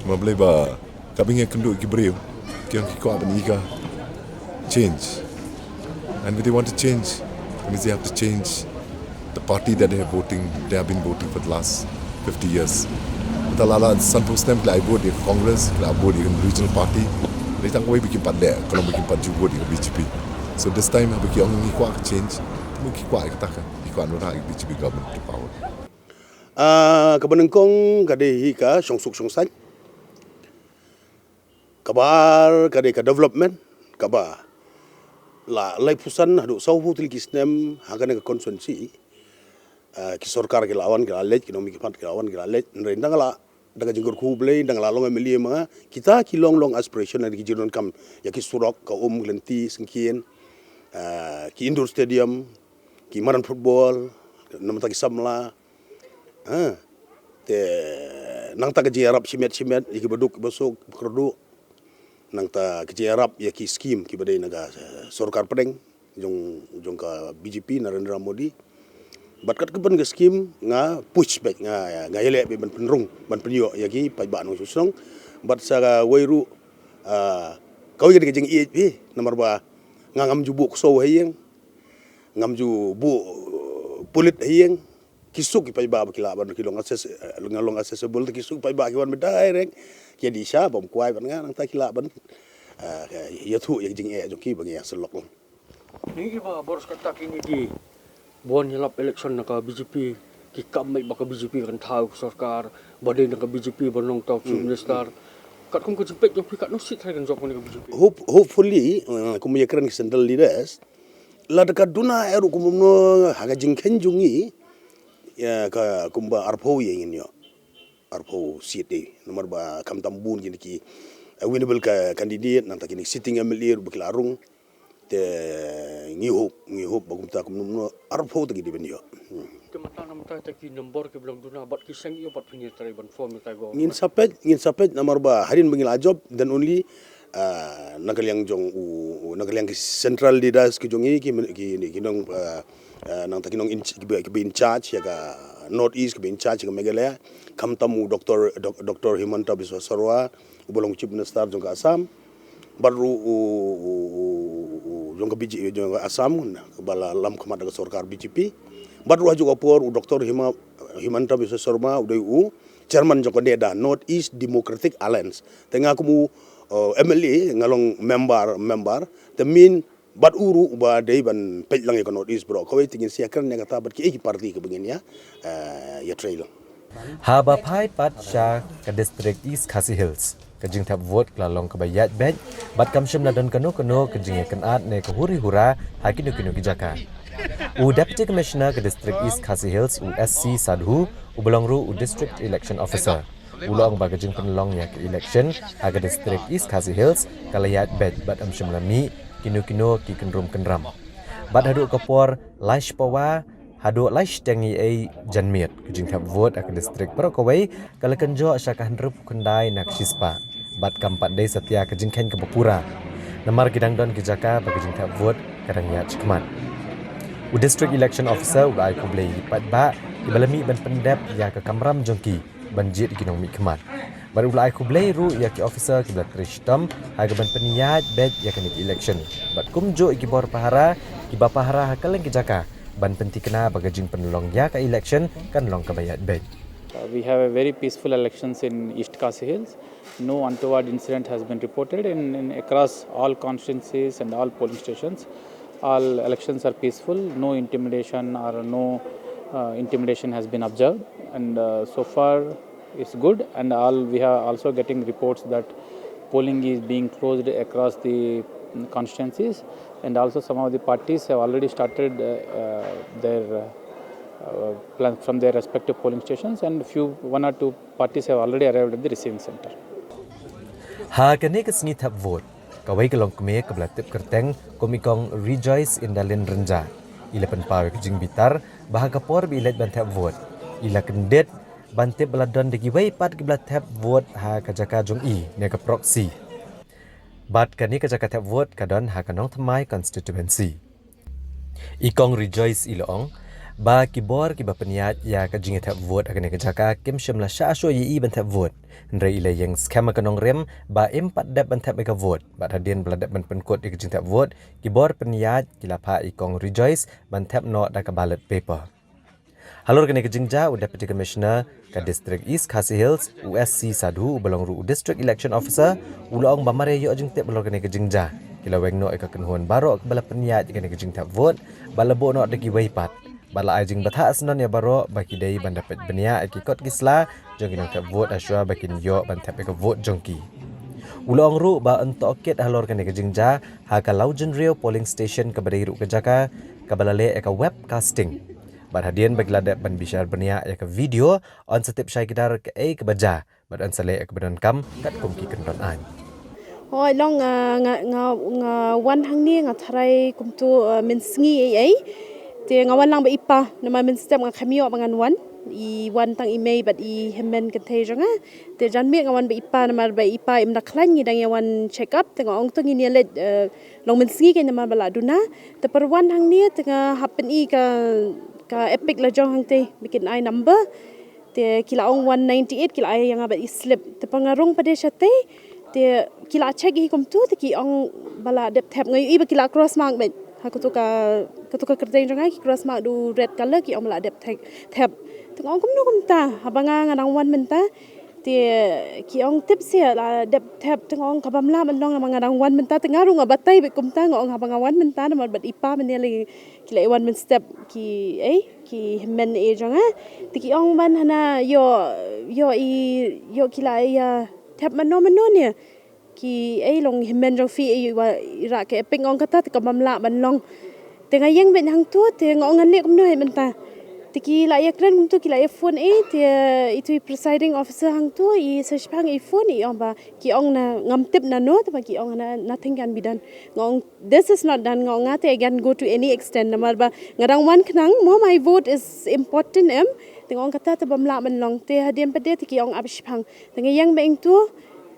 mablay ba kami nga kendu gibriu kaya ko abani ka change and we want to change It means they have to change the party that they have been voting for the last 50 years. Betalala Santos Stem kila ibu di Congress, kila ibu di regional party. They tak boleh bikin part there, kalau bikin part juga di BJP. So this time bagi orang ni kuat change, mungkin kuat katakan, kuat nora BJP government to power. Kebenengkong kade hika songsuk songsai. Kabar kade ka development kabar. La lai pusan hadu sauhu til kisnem hakane ka konsensi. Ki sorkar ki lawan ki alet ki nomi ki pat ki lawan ki alet nrenda ngala daga jenggur kublei dangala long emeli mga kita ki long aspiration na ki jiron kam ya ki surok ka glenti sengkien ki indoor stadium ki maran football namata ki samla te nang ta gaji Arab simet iki beduk besok kerdu nang ta gaji Arab ya ki scheme ki badai naga sorkar pedeng jong ka BJP Narendra Modi batkat ke ben scheme nga pushback nga yele be ban penrung ban penyo ya ki pai ba no susong bat sa wairu kau ye jeng EHP nomor ba nga ngam ju buk so hayeng ngam ju bu pulit hayeng kisuk pai ba kila ban kilong accessible kisuk pai ba kiwan direct ke di sha bom kwai ban nga nang ta kila ban ya thu ya jing jong ki bang ya selok long ni ba boros kata kini di bon hilap election naka BJP ki kam mai baka BJP kan thau sarkar badai naka BJP banong tau minister kat kum ko jempet jong kat no sit kan jok ni BJP hopefully kumuyakran ki central leaders la dekat duna eru kumno haga jing kenjungi ya ka kumba arpo yengin yo arpo city nomor ba kam tambun gini ki winnable ka candidate nang takini sitting MLA berkelarung te ngi hope bagum ta kumno arpo tagi di benyo kemata nam ta taki nombor ke belum duna bat kisang yo bat punya trai ban form ta go ngin sapet nomor ba harin bengil ajob dan only nagaliang jong nagaliang central leaders ki jongi ki nong nang takinong in charge ya ka north east ki in charge ka megalaya kam tamu Dr. Himanta Biswa Sarwa bolong chief minister jong ka Assam baru jong ka BJP jong ka Assam bala lam kama daga sarkar BJP baru haju kapor Dr. Himanta Biswa Sarwa udai chairman jong ka deda North East Democratic Alliance tengah kumu MLA ngalong member temin bat uru ba dei ban pej lang ko North East bro ko tingin siya kan nga tabat ki eki party ke begin ya trail haba pai pat sha ka district East Khasi Hills ka jing thap vote klalong ka bayat bed bat kam shim ladan kano ka jing kan at ne ka huri hura hakino kino ki jaka u deputy commissioner ka district East Khasi Hills u SC Sadhu u belongru u district election officer ulang bagajing penelong ya ke election aga district East Khasi Hills kalayat bed bat am shim lami kino ki kenram bat hadu kapor laish pawa hadu laish tengi janmiat kujing thap vote ak district Parokawai kalakan jo syakah ndrup kendai nak sispa bat kampat dei setia kejing ken ke Bapura namar gidang don ki jaka bagajing thap vote kadang ya cikmat u district election officer u ai kublei pat ba ibalami ban pendep ya ke kamram jongki banjit ginong mi kemat baru ulai kublei ru ya ki officer ki blat krishtam haga ban peniyat bed ya ke election bat kumjo iki bor pahara ki bapahara hakaleng ki jaka ban penti kena bagajing penelong ya ke election kan long ka bayat bed we have a very peaceful elections in East Khasi Hills no untoward incident has been reported in across all constituencies and all polling stations all elections are peaceful no intimidation or no intimidation has been observed and so far it's good and we are also getting reports that polling is being closed across the constituencies and also some of the parties have already started their plan from their respective polling stations and one or two parties have already arrived at the receiving center. Ha kene ke sngi thap vote kawai ke long kme ke blatip kerteng komikong rejoice in dalin renja ilapan pawe ke jing bitar bahaga por bi ilet ban thap vote ila kendet bante beladon de giwai pat ke blat thap vote ha ka jaka jong I ne ka proxy bat kani ka jaka thap vote kadon ha kanong thamai constituency ikong rejoice ilong ba kibor ki ba peniat ya ka jinge thap vote agane ka jaka kim shimla sha sho yi ban thap vote ndre ile yang skema kanong rem ba impat dap ban thap ka vote ba hadien bladap ban penkot ki jing thap vote kibor peniat kilapa ikong rejoice ban thap no da ka ballot paper. Halor kene ke jingja Deputy Commissioner ka District East Khasi Hills USC Sadhu belong ru District Election Officer ulong bamare yo jing te belor kene ke jingja kila wengno ka kenhuan baro bala peniat kene ke jing tap vote bala bo no de ki weipat bala ajing batha asnon ya baro baki dei ban dapat benia ki kot kisla jong kinang tap vote aswa bakin yo ban tap ka vote jongki ulong ru ba entok ket halor kene ke jingja ha ka Laujen Rio polling station ka badai ru ke jaka ka balale ka webcasting Bad hadian bagi ladap ban bishar benia ya ke video on setip syai kidar ke ke baja bad an sale ke badan kam kat kumki kendon an. Hoi long nga wan hang ni nga tharai kumtu min sngi ai te nga wan lang ba ipa nama min step nga khamio bangan wan I wan tang email but I hemen kan thai janga te jan me nga wan ba ipa nama ba ipa im na khlan ni dang ya wan check up te nga ong tu ni le long min sngi ke nama bala duna te per wan hang ni te nga happen I ka epic la jong hang te bikin I number te kila ong 198 kila I yang abat slip te pangarong pada syate te kila check hi kom tu te ki ong bala dep tap ngai I ba kila cross mark ben ha ko tu ka kerja jong ai cross mark du red color ki ong bala dep tap te ong kom no kom ta habanga ngadang wan men ta te ki ong tip sia la dep tap te ong ka bamla man long ngadang wan men ta te ngarung abatai be kom ta ngong habanga wan men ta ma bat ipa men le kila wan men step ki men e janga ti ki ong ban hana yo kila ya tap mano ne ki long men jong fi wa ra ke ping ong kata ti ka mamla ban long te ngayeng ben hang tu te ngong ngan le kum no men ta ti ki la ya kran tu ki la ya phone te itu presiding officer hang tu I search pang phone ong ba ki ong na ngam tip na no ta ki ong na nothing can be done ngong this is not done ngong ate again go to any extent namar ba ngarang wan knang mo my vote is important te ngong kata ta bamla man long te hadem pade ti ki ong abish pang te ngayang beng tu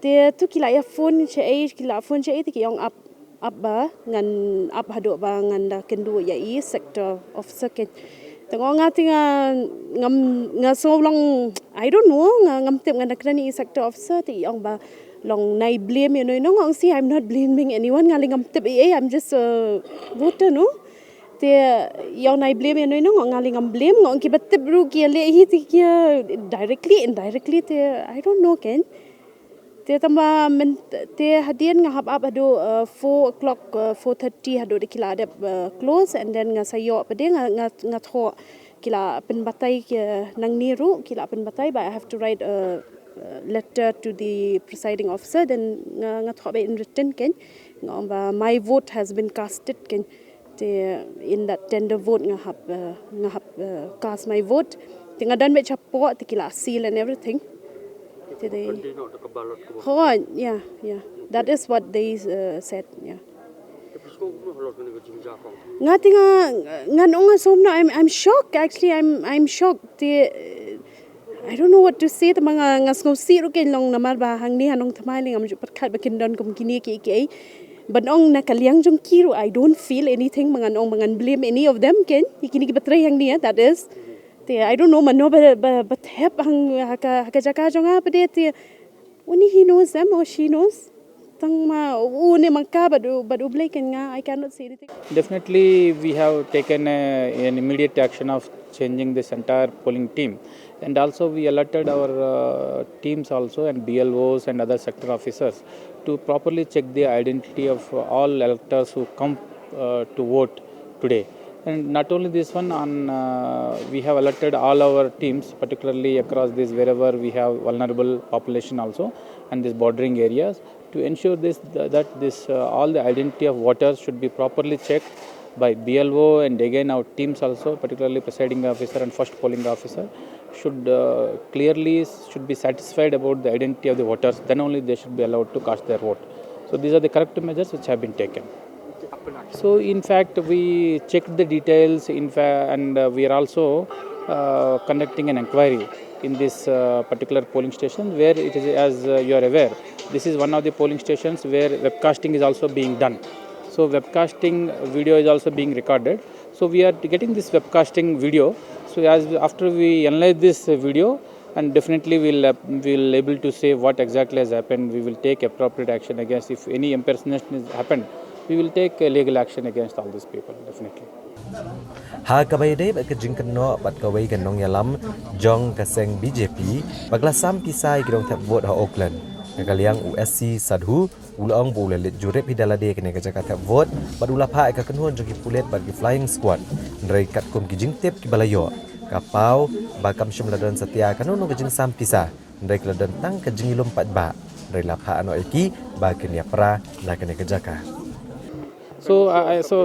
te tu ki la ya phone che ki la phone che ti ki ong up ba ngan up hado ba ngan da kendu ya I sector officer ke Tengok ngati nga so long I don't know ngam tip nga nakrani sector officer ti ong ba long nai blame you know ngong see I'm not blaming anyone ngali ngam tip I'm just voter no te yong nai blame you know ngong ngali ngam blame ngong ki batip ru ki le hi ti ki directly indirectly te I don't know ken te tamba men te hadian nga hab ado 4 o'clock 4:30 hado de kila de close and then nga sayo pade nga tho kila pen batai nang niru kila pen batai but I have to write a letter to the presiding officer then nga tho be in written ken nga my vote has been casted ken te in that tender vote nga hab cast my vote te nga dan be chapo te kila seal and everything today. Oh, yeah. That is what they said, yeah. Ngati nga somno I'm shocked actually I'm shocked. I don't know what to say ta mga ngasngsi ro ken long namar ba hang ni hanong thamai ling am ju patkat ba kindon kum kini ki but ong nakaliang jong kiro I don't feel anything mga blame any of them ken ikini ki batray hang ni that is I don't know mano but hep hang haka jaka jonga pade te only he knows them or she knows tang ma une mangka badu blake nga I cannot say anything. Definitely we have taken an immediate action of changing this entire polling team and also we alerted our teams also and BLOs and other sector officers to properly check the identity of all electors who come to vote today. And not only this one, we have alerted all our teams, particularly across this wherever we have vulnerable population also, and these bordering areas, to ensure that all the identity of voters should be properly checked by BLO, and again our teams also, particularly presiding officer and first polling officer, should be satisfied about the identity of the voters. Then only they should be allowed to cast their vote. So these are the corrective measures which have been taken. So in fact we checked the details and we are also conducting an inquiry in this particular polling station where it is, as you are aware, this is one of the polling stations where webcasting is also being done. So So webcasting video is also being recorded. So we are getting this webcasting video. So after we analyze this video, and definitely we'll able to say what exactly has happened. We will take appropriate action against, if any impersonation has happened, we will take legal action against all these people, definitely. Ha kabay day ba kajing kano bat kaway kanong yalam jong kaseng BJP bagla sam pisai kidong tap vote ha Auckland kaliang USC sadhu ulong bulelit jurep hidalade kene kajaka tap vote badula pha ka kanhon jogi pulet bagi flying squad ndrai kat kum kijing tep ki balayo kapau bakam shimladon setia kanun kajing sam pisa ndrai kladon tang kajing ilum pat ba ndrai lapha ano eki ba kenya pra la kene kajaka. So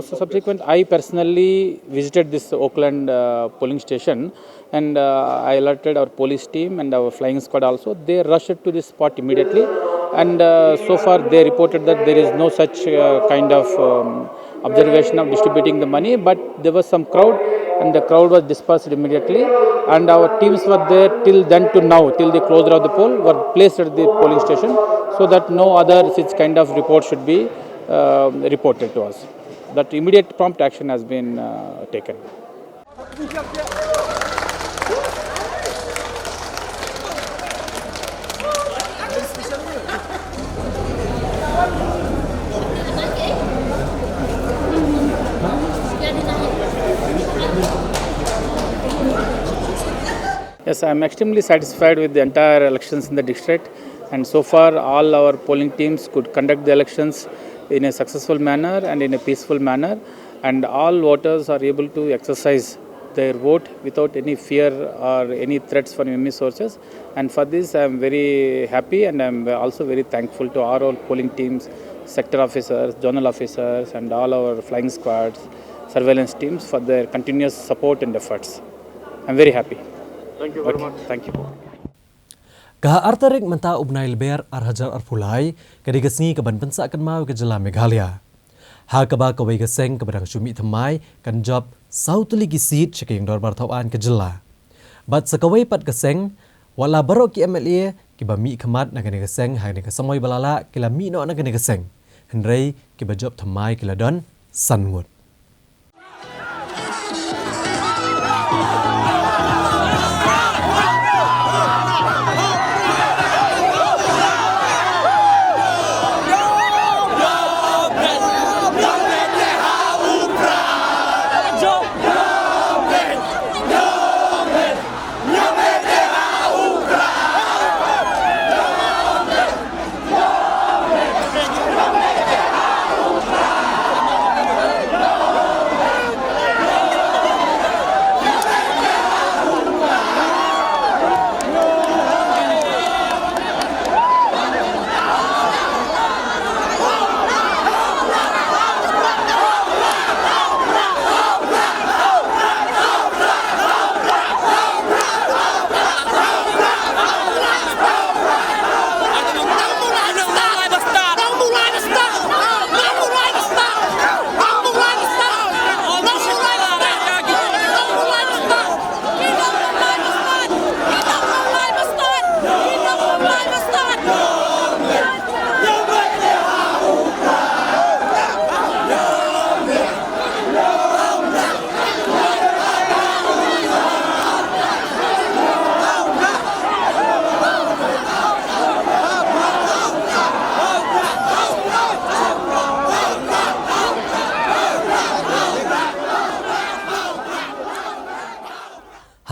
subsequent, I personally visited this Auckland polling station, and I alerted our police team and our flying squad also. They rushed to this spot immediately, and so far they reported that there is no such kind of observation of distributing the money, but there was some crowd, and the crowd was dispersed immediately, and our teams were there till then to now, till the closure of the poll, were placed at the polling station, so that no other such kind of report should be reported to us. That immediate prompt action has been taken. Yes, I am extremely satisfied with the entire elections in the district, and so far all our polling teams could conduct the elections in a successful manner and in a peaceful manner, and all voters are able to exercise their vote without any fear or any threats from enemy sources. And for this I am very happy, and I am also very thankful to all polling teams, sector officers, zonal officers, and all our flying squads, surveillance teams for their continuous support and efforts. I am very happy. Thank you very much. Thank you. Kaha artarik menta ubnai leber arhajar arpulai kadigasngi kaban pensa kan mau ke jela Meghalaya. Ha kaba kawai gaseng kabadang syumi thamai kan job sautuli gisit chekeng dor bartawan ke jela. Bat sakawai pat gaseng wala barok ki MLA ki ba mi khamat na kan gaseng ha ne kasamoy balala kila mi no na kan gaseng. Hendrai ki ba job thamai kila don sangut.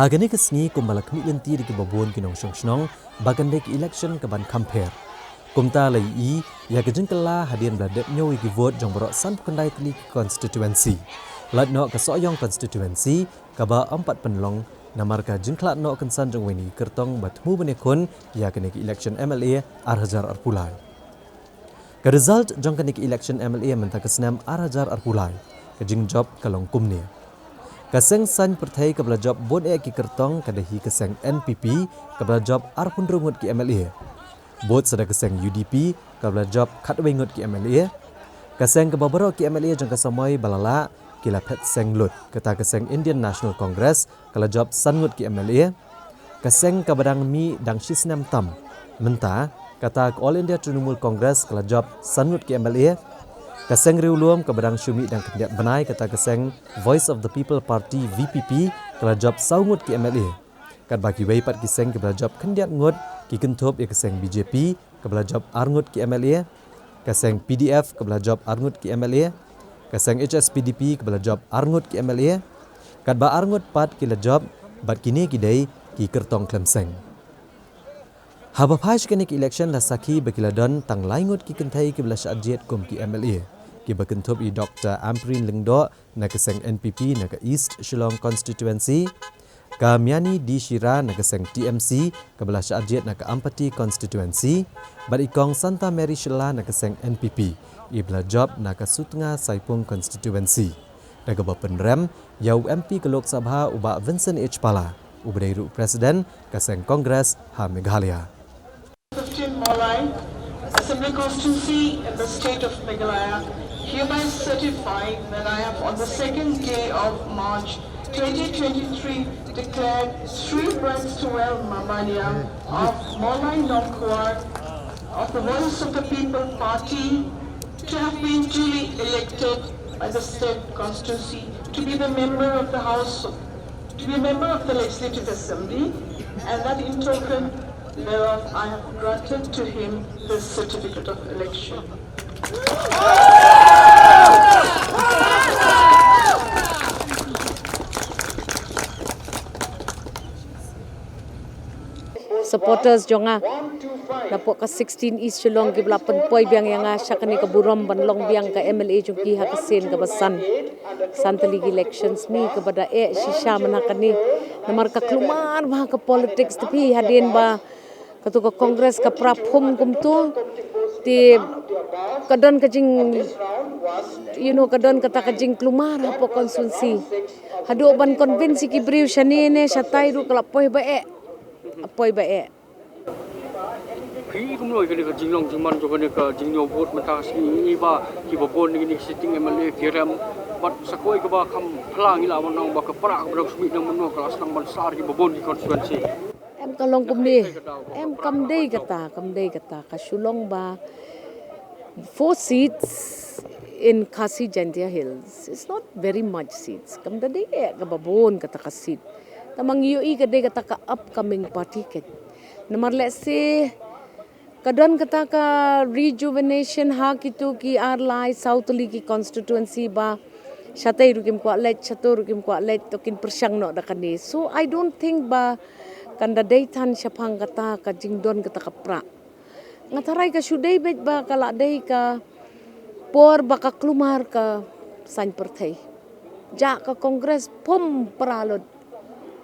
Hagani kesni kumbala kemilenti di kebabon kinong song bagandek election kaban compare. Kumta lai I ya kejengkela hadian bladep nyawi ki vote jong borok san pendai teli constituency. Lat no kasoyong constituency kaba 4 penlong namarka jengkla no kensan jong weni kertong batmu benekon ya kenek election MLA arhajar arpulai. Ke result jong kenek election MLA menta kesnam arhajar arpulai. Kejing job kalong kumne. Kaseng san pertai kabla job bon ki kertong kadahi kaseng NPP kabla job arpun rungut ki MLA. Bot sada kaseng UDP kabla job khatwengut ki MLA. Kaseng kababaro ki MLA jang kasamoy balala kila pet seng lut kata kaseng Indian National Congress kala job sangut ki MLA. Kaseng kabadang mi dang sisnam tam menta kata All India Trinamool Congress kala job sangut ki MLA. Kaseng riuluam keberang syumi dan kendiat benai kata kaseng Voice of the People Party VPP kala job saungut ki MLA. Kat bagi weipat kiseng kebala job kendiat ngut ki kentup ya kaseng BJP kebala job arngut ki MLA, kaseng PDF kebala job arngut ki MLA, kaseng HSPDP kebala job arngut ki MLA, kat ba arngut pat kila job bat kini kidai ki kertong klemseng. Haba phaj kini ki election la saki bakila don tang laingut ki kentai ki bela syadjet kum ki MLA. Ki bakentup i Dr. Amprin Lengdo na keseng NPP na ke East Shillong Constituency, ka Miani di Shira na keseng TMC ke bela syadjet na ke Ampati Constituency, bat ikong Santa Mary Shilla na keseng NPP, i bela job na ke Sutnga Saipung Constituency. Na ke bapenrem, yau MP ke Lok Sabha ubak Vincent H. Pala, ubadai Ruk Presiden keseng Kongres ha Meghalaya. 15 Molai, Assembly Constituency in the state of Meghalaya, hereby certifying that I have on the second day of March 2023 declared Sri Brightstowell Mamalia of Molai Nongkwar of the Voice of the People Party to have been duly elected by the state constituency to be the member of the House, to be a member of the Legislative Assembly, and that in token thereof I have granted to him the certificate of election. Supporters jonga dapat ke 16 East Shillong ke belapan poi biang yang asyak ni ke buram banlong biang ke MLA jungki ha kesin ke besan santali elections ni kepada shisha menakan ni nomor ke kelumar bah ke politics tapi hadin ba ketua kongres ke prapum kumtu di kadon kejing kadon kata kejing kelumar apa konsumsi hadu ban konvensi ki briu shanine shatai ru kelapoi bae apoi bae khi cũng nói cái này cái chính lòng chính man cho cái này cái chính nhiều vote mà ta nghĩ ba khi bà bôn cái này sitting MLA kia ram bắt sakoi cái ba kham phlang như là mình nong ba cái pra cái sumi nong mình nong kelas nong besar khi bà bôn di constituency em kalong kumni em kam day kata ka Shillong ba 4 seats in Khasi Jantia Hills. It's not very much seats. Kam day ka babon kata ka seat. Tamang UI ka day kata ka upcoming party ket. Namar let's say kadon kata ka rejuvenation ha kitu ki arlai Southly ki constituency ba shatai rukim kwa let chatur rukim kwa let tokin persyang no da kani. So I don't think ba kanda daytan syapang kata ka jingdon kata ka pra. Ngatarai ka syudai bet ba kala day ka por ba ka klumar ka san pertai. Ja ka kongres pom pralod.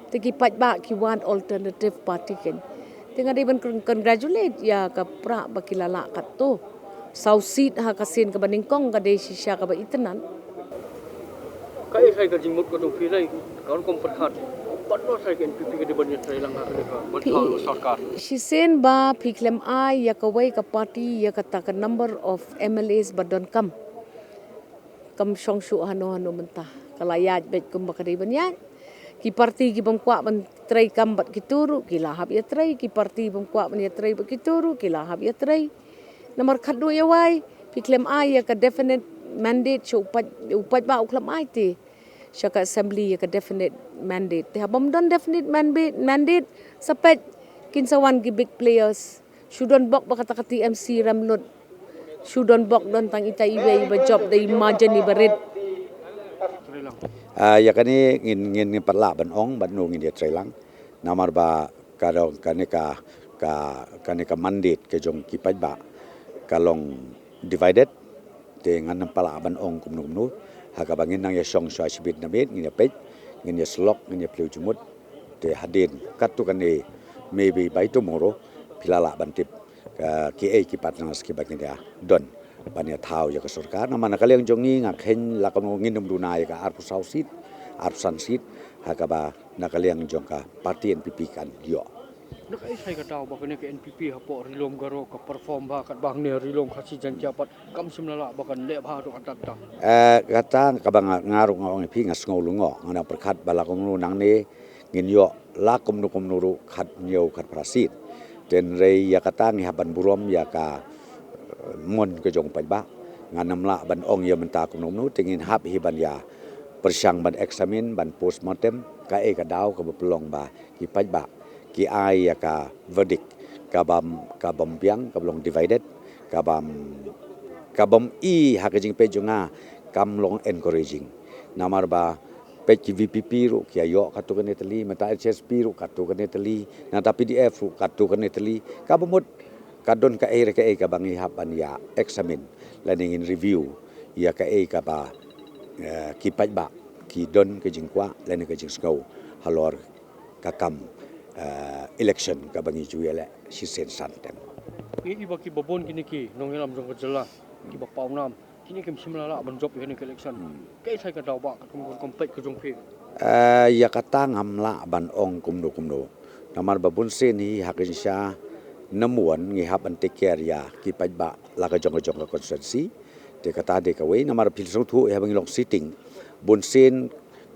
Tegi pat ba ki one alternative party ken. Tengah dia congratulate ya ka pra ba kilala kat tu. South seat ha kasin ka baningkong ka day sisya ka ba itenan. Kai sai ka jingmut ko tu pilai kawan kom perkhat. Patno sai ken pipi ke de banyak sai lang ha ka bantal sarkar. Shisen ba piklem ai ya ka wai ka party ya kata ka number of MLAs badon kam songshu hano mentah. Kalayat bet kum ba ka day banyak. Ki parti ki bangkwa ban trai kambat ki turu ki lahap ya trai ki parti bangkwa ban ya trai ba ki turu ki lahap ya trai nomor khadu ya wai piklem ai ya ka definite mandate cho upat ba uklam ai ti syaka assembly ya ka definite mandate te habam don definite mandate sapet kinsawan ki big players shudon bok ba kata TMC ramlot shudon bok don tang ita iwe ba job dai majani barit ya kani ngin perla ban ong ban nung dia trailang namar ba kadong kaneka mandate ke jong kipat ba kalong divided te ngan pala ban ong kumnu ha ka bangin nang ya song swa sibit nabit ngin ya pej ngin ya slok ngin ya pliu jumut te hadin katu kan e maybe by tomorrow pilala ban tip ki kipat nang ski bagin dia don pania thau ya ka sarkar nama nakaliang jongi ngakhen la ka ngin dunai ka arpu sausit arsan sit hakaba nakaliang jongka parti NPP kan yo nak ai sai ka tahu ba kene ke NPP hapo rilom garo ka perform ba kat bang ne rilom khasi jan japat kam simlala ba kan le ba do kata kata ka bang ngaru ngong pi ngas ngolungo ngana perkhat bala komnu nang ne ngin yo la komnu ru khat nyau khat prasit den rei ya kata ngi haban burom ya ka mon ke jong pai ba nganamla ban ong ya menta kumnom nu tingin hap hi ban ya persyang ban eksamin ban postmortem ka ka daw ka pelong ba ki paj ba ki ai ya ka verdict ka bam piang ka belong divided ka bam i hakajing pejunga kam long encouraging namar ba peki VPP ru ki ayo katu kan Italy mata HSP ru katu kan Italy na ta PDF ru katu kan Italy ka bamut kadon ka ka bangi hapan ya examine learning in review ya ka ba ki paj ba ki don ke jingkwa learning ke jing skau halor ka kam election ka bangi juele si sen santem Ini baki babon kini ki nong yalam jong kejela ki bak paunam kini kem simlala ban job ini election kai sai ka daw ba ka kompet ke jong pe ya kata ngamla ban ong kumdo namar babun sen hi hakin sya namuan ngi hap an take care ya ki paj ba la ka jong ka constituency de kata de ka we namar pil so thu ya bang long sitting bun sen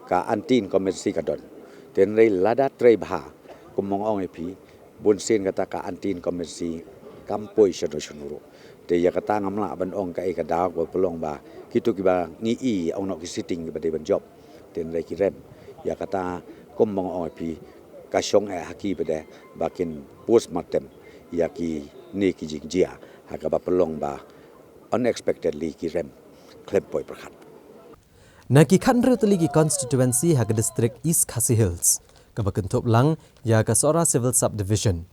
ka antin komisi ka don ten rei lada trei bha kumong ong epi bun sen kata ka antin komisi kampoi syanuru te ya kata ngamla ban ong ka ka daw ko pelong ba kitu ki ba ngi i ong no ki sitting ba de ban job ten rei ki rem ya kata kumong ong epi ka syong haki ba de bakin postmortem ya ki ni ki jingjia ha ka ba pelong ba unexpectedly ki rem klempoi perkhat na ki khandre tali ki constituency ha district East Khasi Hills ka bakentop lang ya ka Sora Civil Subdivision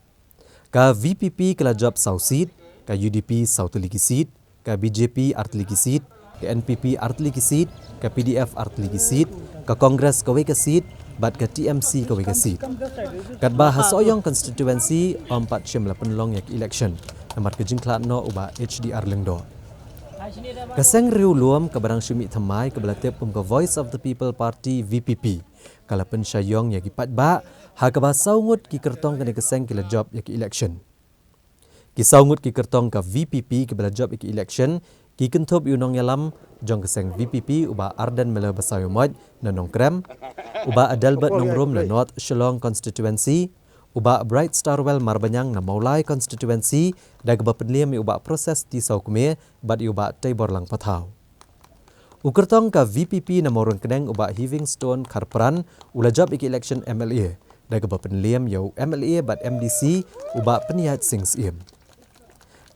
ka VPP kala job South seat ka UDP South Ligi seat ka BJP Artligi seat ka NPP Artligi seat ka PDF Artligi seat ka Congress ka Weka seat bat ka TMC ka Weka seat kat ba hasoyong constituency 4 long yak election namar ka jingklat no uba HDR lengdo kaseng riu luam ka barang syumi thamai ka belatep pum ka Voice of the People Party VPP kala pen syayong yaki pat ba ha ka ba saungut ki kertong kene kaseng kila job yaki election ki saungut ki kertong ka VPP ki bela job yaki election ki kentop yunong yalam jong kaseng VPP uba Ardan Mela Basayomoj na Nongkrem uba Adalbert Nongrum na North Shillong constituency uba Bright Starwell Marbanyang na Maulai constituency dag ba penliam uba proses ti saukume bat uba Taibor lang Patau ukertong ka VPP na morong kedeng uba Livingstone Karpran ula job iki election MLA dag ba penliam yo MLA bat MDC uba Peniat Sings im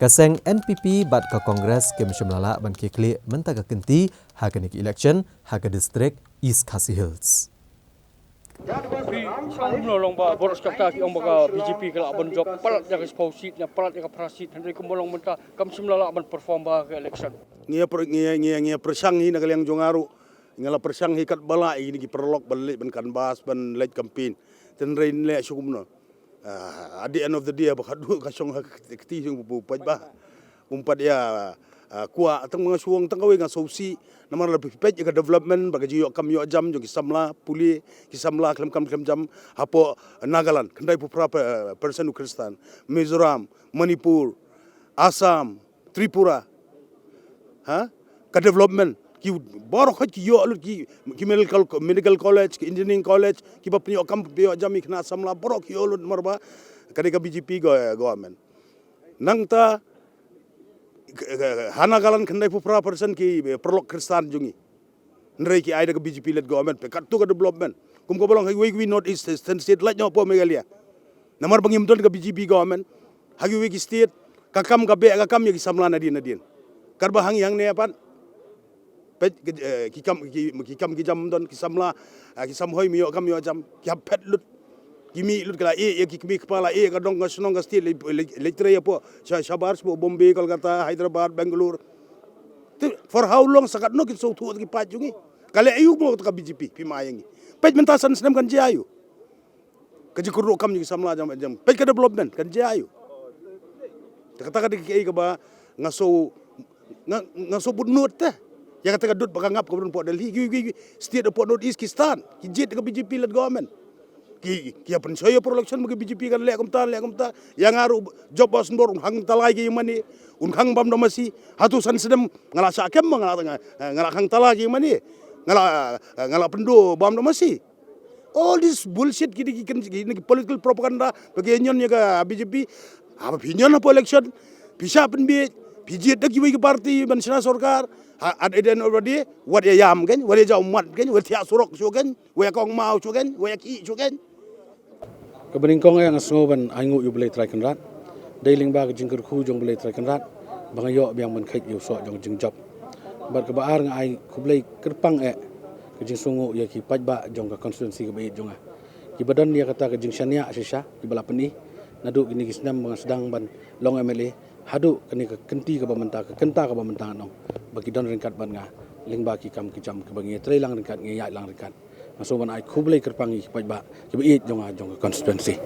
kaseng NPP bat ka Kongres kem syamlala ban kekli mentaga kenti ha ka niki election ha ka district East Khasi Hills Menolong ba boros kata ki ong baga BJP kala ban job palat yang sposit ya palat yang prasit henry kumolong menta kam simlala ban perform ba ke election ngia persang hi nagalang jongaru ngala persang hi kat bala ini ki perlok balik ban kanbas ban late campaign ten rain le syukumno at the end of the day bakadu kasong kti sung bu paj ba umpat ya kuat tang mga suwang tang kawe nga sausi namar la pipet ka development bagaji yo kam yo jam jo kisamla puli kisamla kam jam hapo Nagaland kandai pu person Kristan Mizoram Manipur Assam Tripura ka development ki baro khat ki yo ki medical college ki engineering college ki bap yo kam yo jam ikna samla baro ki yo marba kadika BJP government nangta Hanagalan kandai pupra person ki perlok Kristan jungi nrei ki aida ke BJP led government pe kat tu ke development kum ko bolong we not east state like no po megalia namar bangim ton ke BJP government hagi we ki state kakam ka be kakam ya ki samla nadin karba hangi hang ne pan pe ki kam ki jam don ki samla ki samhoi mi yo kam yo jam ki pet lut kimi lut kala kimi kepala ka dong ka sunong ka state letre ya po Shabar po Bombay Kolkata Hyderabad Bangalore for how long sakat no kin so tu ki pajungi kale ayu mo ka BJP pimayangi pej mentasan senam kan jayu kaji kuru kam ni samla jam pej ka development kan jayu kata ki ba ngaso budnut ta ya kata dut bakangap ko po Delhi state po North East Kistan ki jet ka BJP led government ki apan saya pro election bagi BJP kan le kumta yang aru job bos ndor hang talai ki mani hang bam domasi hatusan sedem ngala sakem ngala hang talai ki mani ngala pendo bam domasi all this bullshit kini political propaganda bagi nyon ya ka BJP apa pinyon apa election bisa penbi pijit dak kiwi ke parti ban sina sorkar ad eden already wat ya yam kan wat ya umat kan wat ya surok so kan wa kong mau so kan wa ki so kan Keberingkong yang asnoban aingu yu boleh try kenrat. Dailing ba jing kerku jong boleh try kenrat. Bang yo biang man kait yu so jong jing job. Bar kebaar ngai ku boleh kerpang ke jing sungu ya ki paj ba jong ka constituency ke bait jong ki badan dia kata ke jing syania sisa ki balapeni nadu gini gisnam bang sedang ban long MLA hadu kini ke kenti ke bamenta ke kenta ke bamenta nong bagi don ringkat ban nga lingba ki kam ki jam ke bangi trai lang ringkat ngi ya lang ringkat masuk ban ai kublai kerpangi paj ba ki bait jong constituency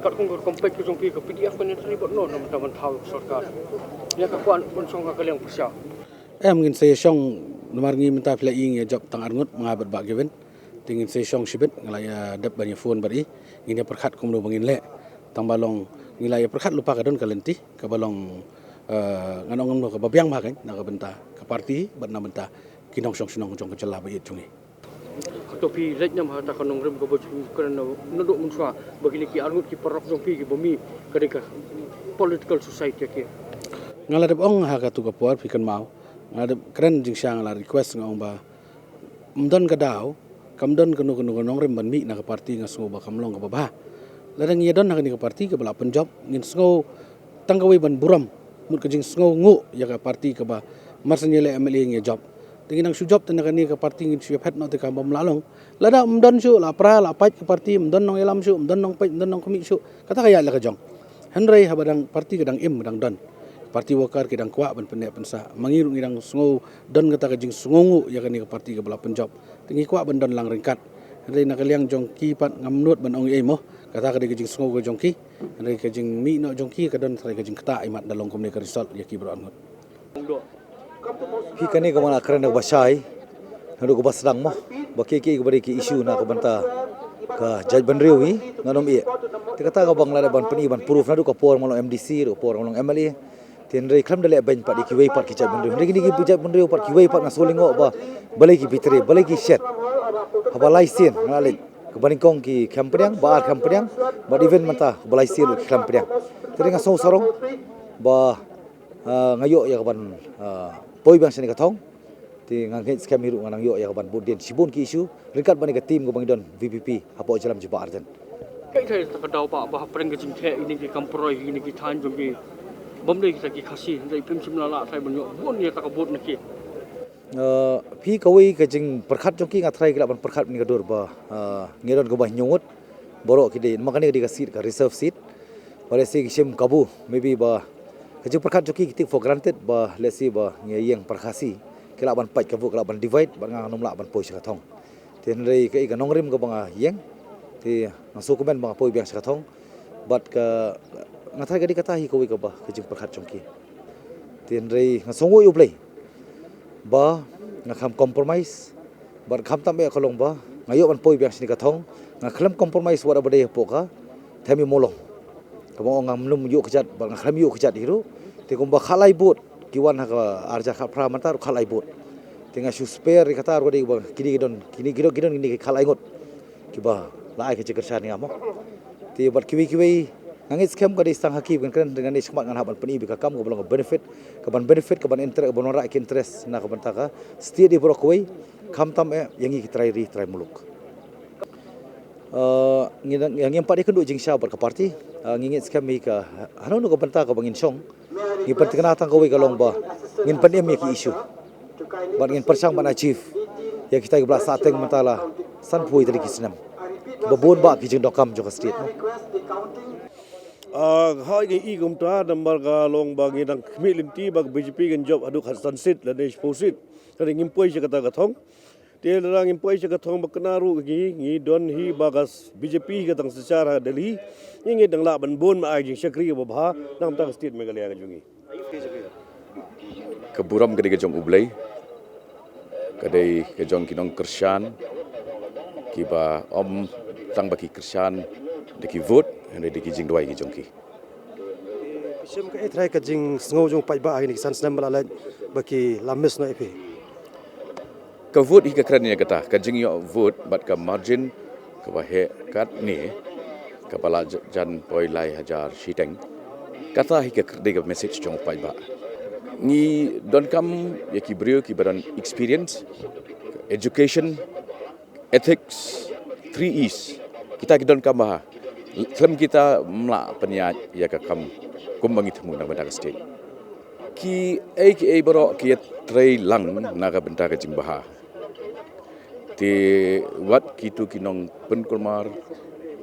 kat kong kompet ke jong pi ke PDF kan ni bot no nam taman thau sarkar ya ka kuan pun song ka kaliang persya ngin saya syong nomor ngi minta pila ing ya job tang arngut mengabat ba given tingin saya syong shibet ngalaya dap banyak phone bari ngin perkhat kum lo bangin le tang balong ngilaya perkhat lupa ka don kalenti ka balong nganong no ka babyang ba kan na ka benta ka parti ban na benta kinong syong sinong jong ka jela ba yit jungi topi lejnya mah ta kanong rem ko bo kerana nodok munswa begini ki arngut ki perok jong pi ki bumi kadeka political society ki ngala dep ong ha ka tu ka puar pikan mau ngala dep keren jing syang la request ngong ba mdon ka daw kamdon kanu nong rem ban mi na ka parti ngaso ba kamlong ka ba ladang yedon na ka parti ka bala penjob ngin sngo tanggawi ban buram mut ka jing sngo ngu ya ka parti ka ba marsanyele MLA ngi job tingin ang sujob tan ka ni ka parti ngin siap het no te ka bam lalong lada mdon su la pra la paj ka parti mdon nong elam su mdon nong paj mdon nong kami su kata kaya la ka jong henry habadang parti kadang im kadang don parti wakar kidang kwa ban pendek pensa mangiru ngidang sngo don kata ka jing sngongu ya ka ni ka parti ka bala penjob tingi kwa ban don lang ringkat henry nakaliang jong ki pat ngamnut ban ong ei mo kata ka di ka jing sngo ka jong ki henry ka jing mi no jong ki ka don ka jing kata imat dalong komne ka result ya ki bro angot Hi kani ka mana kerana basai hendu ko basdang mo baki ki bari ki isu na ko banta ka jaj ban riwi nganom ie te kata ka bang la ban pani ban proof na du ka por malo MDC do por malo MLA tin rei klam dale ban pat ki wei pat ki jaj ban riwi ni ki jaj ban riwi pat ki wei pat na solingo ba balai ki bitre balai ki set habalai sin ngalin ke baringkong ki kampriang ba kampriang ba event mata balai sin ki kampriang teringa so sarong ba ngayo ya ban poi bang sini katong ti ngangit scam hiru nganang yo ya ban budien sibun ki isu ringkat bani ka tim ko bang don VPP apo jalam jiba arjan kai thai ta daw ba ba preng ke jing the ini ki kamproi ini ki than jong ki bom dei ki khasi dei pim sim la thai ban yo bon ya ta ka bot na ki phi kawai ka jing perkhat jong ki ngathrai ki ban perkhat ni ka dur ba ngedon ko ba nyungut borok ki de makani di ka seat ka reserve seat pare si sim kabu maybe ba kajing perkhat joki kita for granted ba let's say ba ngeyeng perkhasi kela ban paj ka kela ban divide ban ngam la ban poi sa thong ten rei ka nong rim ka banga yeng ti ngaso ko ben banga poi biang sa thong but ka ngathai ka di kata hi ko ka ba kajing perkhat joki ten rei ngasongo yu play ba ngakam compromise bar kham tam be kholong ba ngayo ban poi biang sini ka thong ngaklam compromise wara bade po ka themi molong kabong ngam lum yu kejat bang kham yu kejat hiru te komba khalai bot kiwan ha arja kha pra matar khalai bot tinga su spare kata ro de bang kini gidon ni khalai ngot kiba lai ke jeker sani amo te bat kiwi ngangit scam ka de sang hakib kan dengan ni semat ngan haban peni bi ka kam ko belong benefit ka ban interest bon ra ke interest na ka ban ta ka stia di brokoi kham tam yangi ki try muluk yang empat ikan duk jing sya ber ka parti ngingit scam mi ka hanu no ka banta ka bangin song ngi parti kana tang ko wi ka long ba ngin pandem mi ki issue ban ngin persang ban achieve ya kita ke belak sateng matala san pui tadi kisnam babon ba ki jing dokam jo ka state no hai ge i gum ta number ka long ba ngi dang khmi limti ba BJP gen job adu khasan sit la ne posit tadi ngim poi se kata ka thong te larang impoi se ka thong baknaru gi ngi don hi bagas BJP ka tang secara Delhi ngi dang la ban bon ma ai jing sakri ba bha nam tang state Meghalaya ka jungi keburam ke jong ublai kadai ke jong kinong kershan kiba om tang baki kershan deki vote ande deki jing doi ki jong ki sim ka etrai ka jing sngo jong pai ba ni san snam la baki lamis no epi ka vote hi ka kran ni kata ka jing yo vote bat ka margin ka ba he kat ni ka bala jan poi lai hajar shiteng kata hi ka de ka message jong pai ba ngi don kam ya ki brio ki badan experience, education, ethics, 3 E's. Kita ki don kam bah. Klem kita mla penya ya ka kam kumbangi temu na bandar state. Ki baro ki trai lang naga bandar jing bah. Te wat kitu kinong penkulmar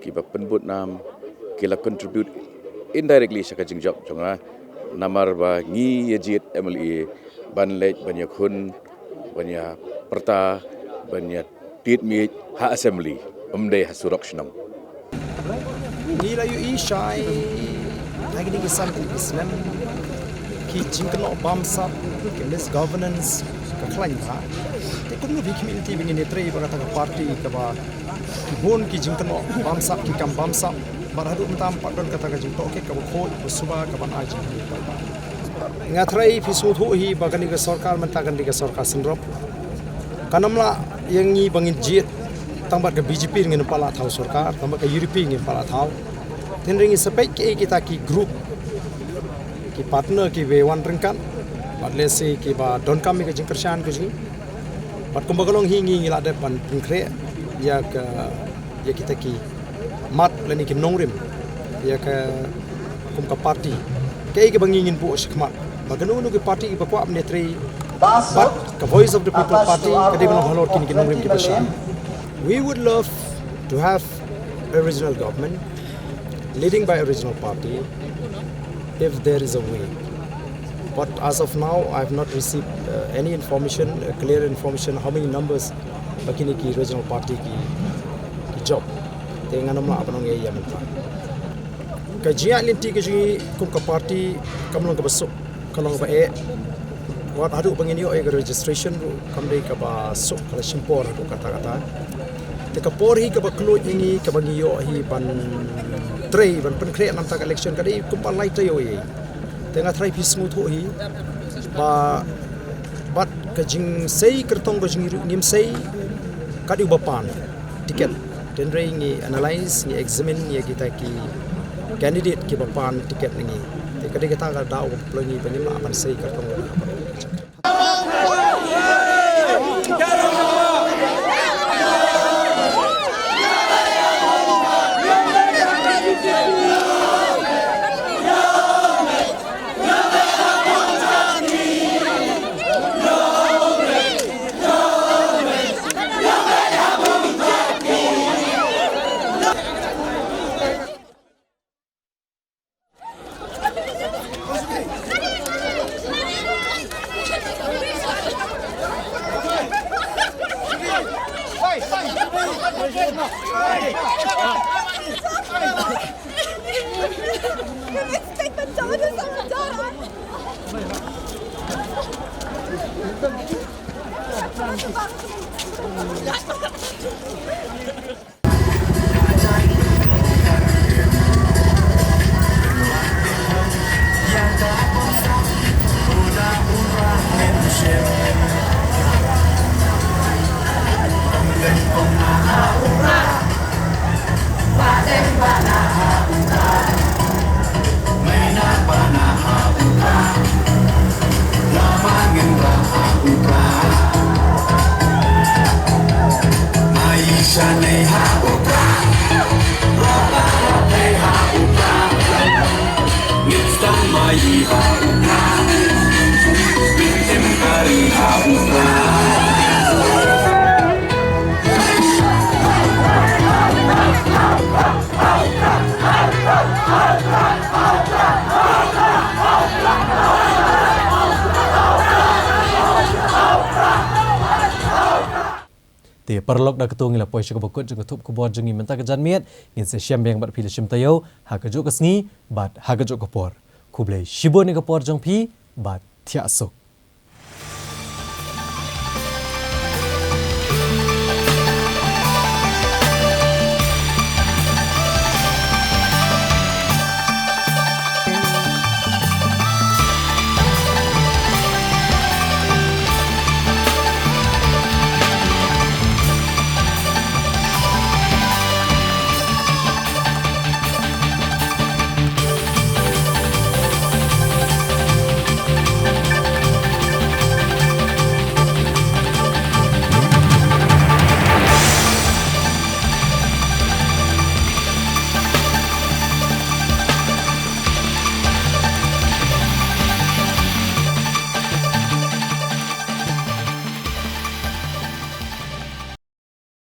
ki ba penbut nam ki la contribute indirectly sa kajing job jonga namar ba ngi yejit MLA ban lej banyak hun banyak perta banyak tit mi ha assembly umdai hasurok shnam ni layu ishai lagi ni kisam Islam ki jingkno bamsap ki less governance ka klan ha te kumno bi community bi ni trei ba ta party ka ba ki bon ki jingkno bamsap ki kam bamsap barhadu entam padon kata ka jingto ke ka ko suba ka ban aji ngatrai pisu thu hi bagani ka sarkar mentakan di ka sarkar sendrop kanamla yang ni bangin jit tambat ke BJP ngin pala thau sarkar tambat ke UDP ngin pala thau tenringi sepek ke kita ki group ki partner ki wewan rengkan badle se ki ba don kami ke jingkershan ke ji bat kumbagalong hingi ngila de pan pungkre ya ke ya kita ki mat leni ki nongrim ya ke kum ka party ke bangingin pu sikmat baganu nu ki party ki bakwa amnetri but ka voice of the people party ka de bang halor ki nongrim ki bashan. We would love to have a regional government leading by a regional party if there is a way. But as of now, I have not received any information, clear information, how many numbers bakini ki regional party ki job. Tengan nama apa nong ya mentah. Kajian linti kaji kum ka party kamlong ka besok kalong ba wat adu pangini o registration kamdei ka ba sok kala simpor adu kata-kata. Teka por hi ka ba klo ini ka bangiyo hi ban tray ban penkre nam tak election kadi kumpal lai tayo ye. Tengah try pismu thu hi ba bat ka jing sei kertong ka jing nim sei kadi ubapan tiket den ray ni analyze ni examine ni kita ki candidate ki bapan tiket ni te kadi kita ka daw plongi banima apan sei kertong Te perlok dak ketung ila poisha ka bokut jeng tup kubor jengi menta kejan miet ngin se syam beng bat pila shim tayo ha ka jo kasngi bat ha ka jo kapor kublai shibon ni kapor jong pi bat thia sok